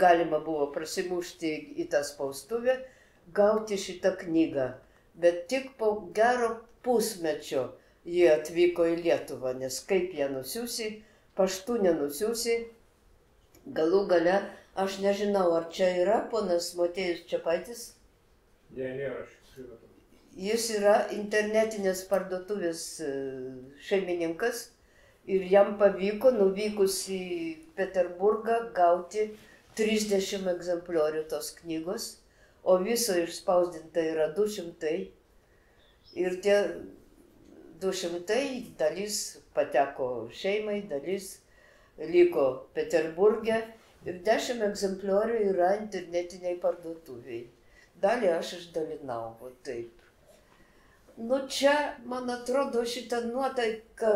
galima buvo prasimušti į tą spaustuvę, gauti šitą knygą. Bet tik po gero pusmečio jie atvyko į Lietuvą, nes kaip ją nusiųsi, paštu nenusiųsi. Galų gale, aš nežinau, ar čia yra ponas Motiejus Čepaitis? Nėra. Jis yra internetinės parduotuvės šeimininkas ir jam pavyko, nuvykus į Peterburgą, gauti 30 egzempliorių tos knygos. O viso išspausdinta yra 200 ir tie 200 dalis pateko šeimai, dalis liko Peterburge ir 10 egzempliorių yra internetiniai parduotuviai. Dalį aš išdalinau, o taip. Nu čia, man atrodo, šitą nuotaiką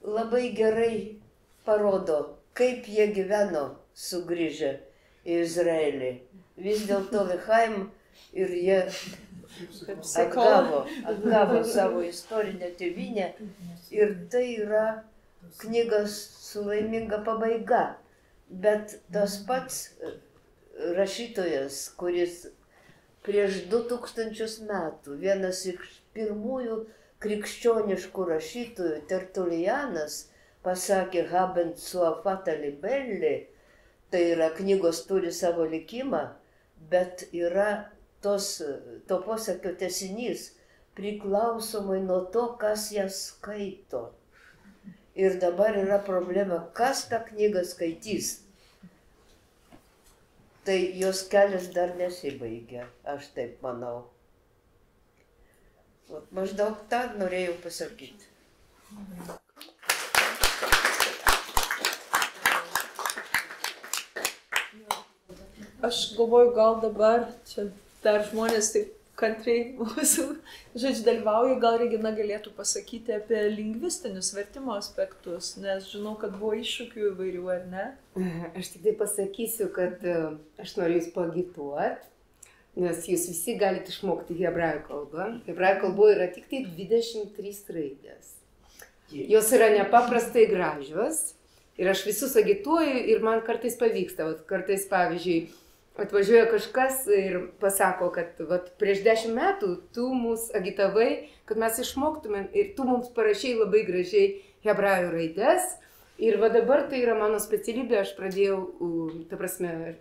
labai gerai parodo, kaip jie gyveno sugrįžę į Izraelį. Vis dėlto Lechaim ir jie atgavo savo istorinę tėvynę ir tai yra knygas su laiminga pabaiga. Bet tas pats rašytojas, kuris prieš 2000 metų, vienas iš pirmųjų krikščioniškų rašytojų, Tertulianas, pasakė habent sua fata libelli, tai yra knygos turi savo likimą, bet yra to posakio tęsinys priklausomai nuo to, kas ją skaito. Ir dabar yra problema, kas tą knygą skaitys. Tai jos kelias dar nesibaigia, aš taip manau. Maždaug tą norėjau pasakyti. Aš galvoju, gal dabar čia dar žmonės taip kantriai mūsų, žodžiu, dalyvauja, gal Regina galėtų pasakyti apie lingvistinius vertimo aspektus, nes žinau, kad buvo iššūkių įvairių, ar ne? Aš tik tai pasakysiu, kad aš noriu jūs paagituoti, nes jūs visi galite išmokti hebrajų kalbą. Hebrajų kalboje yra tik tai 23 raidės. Jos yra nepaprastai gražios ir aš visus agituoju ir man kartais pavyksta. Kartais, pavyzdžiui, atvažiuoja kažkas ir pasako, kad prieš 10 metų tu mus agitavai, kad mes išmoktumėm ir tu mums parašei labai gražiai hebrajų raidės. Ir dabar tai yra mano specialybė, aš pradėjau,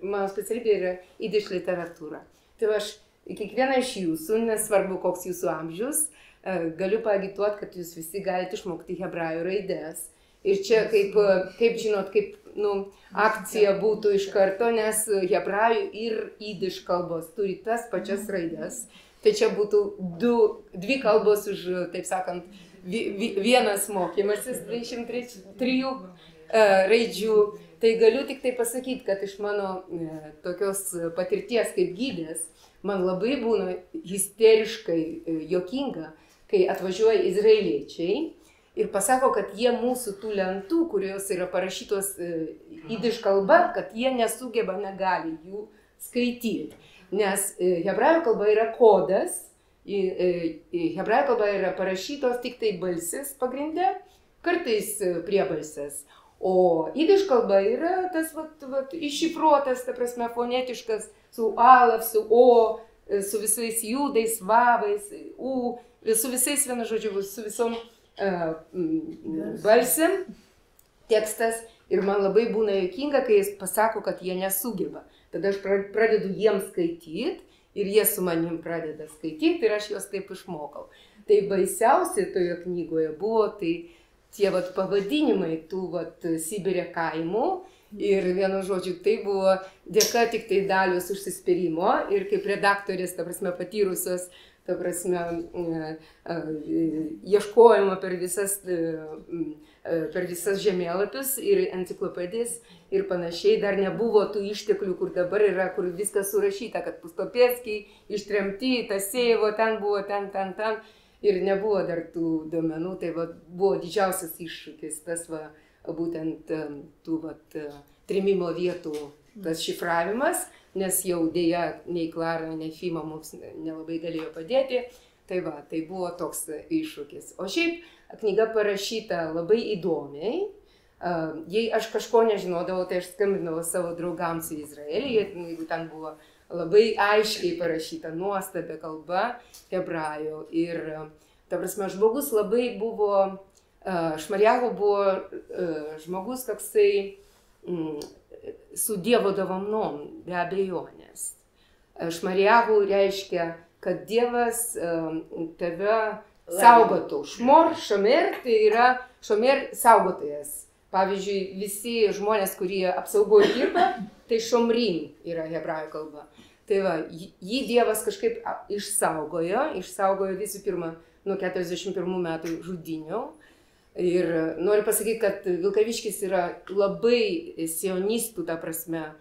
mano specialybė yra jidiš literatūra. Tai aš kiekvieną iš jūsų, nesvarbu koks jūsų amžius, galiu paagituoti, kad jūs visi galite išmokti hebrajų raidės. Ir čia, kaip žinot, kaip akcija būtų iš karto, nes hebrajų ir jidiš kalbos turi tas pačias raidės. Tai čia būtų dvi kalbos už, taip sakant, vienas mokymasis 23 raidžių. Tai galiu tik tai pasakyti, kad iš mano tokios patirties kaip gydės, man labai būna histeriškai juokinga, kai atvažiuoja izraeliečiai ir pasako, kad jie mūsų tų lentų, kurios yra parašytos jidiš kalba, kad jie nesugeba, negali jų skaityti. Nes hebrajų kalba yra kodas, hebrajų kalba yra parašytos tik tai balsis pagrinde, kartais priebalsės. O jidiš kalba yra tas iššifruotas, ta prasme, fonetiškas, su alaf, su o, su visais judais, vavais, u, su visais, vienu žodžiu, su visom balsim tekstas. Ir man labai būna juokinga, kai jis pasako, kad jie nesugeba. Tada aš pradedu jiems skaityti ir jie su manim pradeda skaityti ir aš juos taip išmokau. Tai baisiausia toje knygoje buvo tai tie pavadinimai tų Sibire kaimų Ir vienu žodžiu, tai buvo dėka tik tai Dalios užsispyrimo ir kaip redaktorės, ta prasme, patyrusios, ta prasme, ieškojimo per visas žemėlapius ir enciklopedijas ir panašiai, dar nebuvo tų išteklių, kur dabar yra, kur viskas surašyta, kad Pustopėckiai ištremti, Tasejevo ten buvo, ten. Ir nebuvo dar tų duomenų, tai va, buvo didžiausias iššūkis, tas va, būtent tų trėmimo vietų tas šifravimas, nes jau dėja nei Klara, nei Fima mums nelabai galėjo padėti. Tai va, tai buvo toks iššūkis. O šiaip knyga parašyta labai įdomiai. Jei aš kažko nežinodavau, tai aš skambindavau savo draugams į Izraelį, jeigu ten buvo labai aiškiai parašyta, nuostabia kalba, hebrajų. Ir, ta prasme, žmogus labai buvo, Šmarjahu buvo žmogus toksai su Dievo dovanom, be abejonės. Šmarjahu reiškia, kad Dievas tave saugotų. Šmor, šomer, tai yra šomer saugotojas. Pavyzdžiui, visi žmonės, kurie apsaugoje dirba, tai šomrim yra hebrajų kalba. Tai va, jį Dievas kažkaip išsaugojo visų pirma nuo 41 metų žudynių. Ir noriu pasakyti, kad Vilkaviškis yra labai sionistų, ta prasme,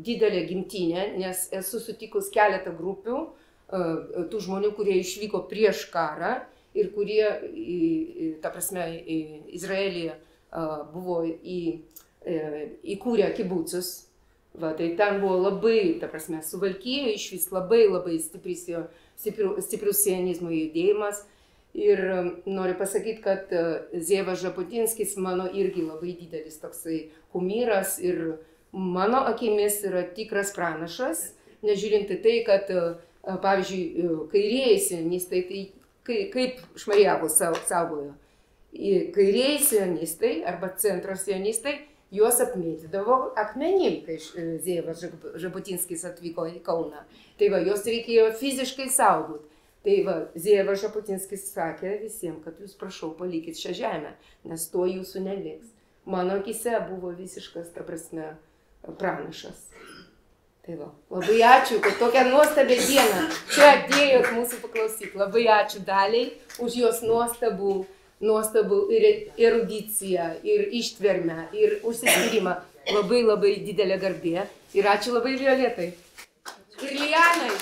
didelė gimtinė, nes esu sutikus keletą grupių tų žmonių, kurie išvyko prieš karą ir kurie, ta prasme, Izraelyje buvo įkūrę kibucus. Va, tai ten buvo labai, ta prasme, Suvalkijoje išvis labai stiprus sionizmo judėjimas. Ir noriu pasakyti, kad Zievas Žabotinskis mano irgi labai didelis toksai kumyras ir mano akimis yra tikras pranašas, nežiūrint į tai, kad, pavyzdžiui, kairieji sionistai, tai kaip Šmarjahu saugojo. Kairieji sionistai arba centro sionistai juos apmėtydavo akmenim, kai Zievas Žabotinskis atvyko į Kauną. Tai va, juos reikėjo fiziškai saugoti. Tai va, Zievas Žabotinskis sakė visiems, kad jūs prašau palikit šią žemę, nes to jūsų neliks. Mano akise buvo visiškas, ta prasme, pranašas. Tai va, labai ačiū, kad tokią nuostabią dieną čia atėjot mūsų paklausyti. Labai ačiū Daliai už jos nuostabų ir erudiciją, ir ištvermę, ir užsispyrimą. Labai didelė garbė. Ir ačiū labai Violetai. Ir Lianai.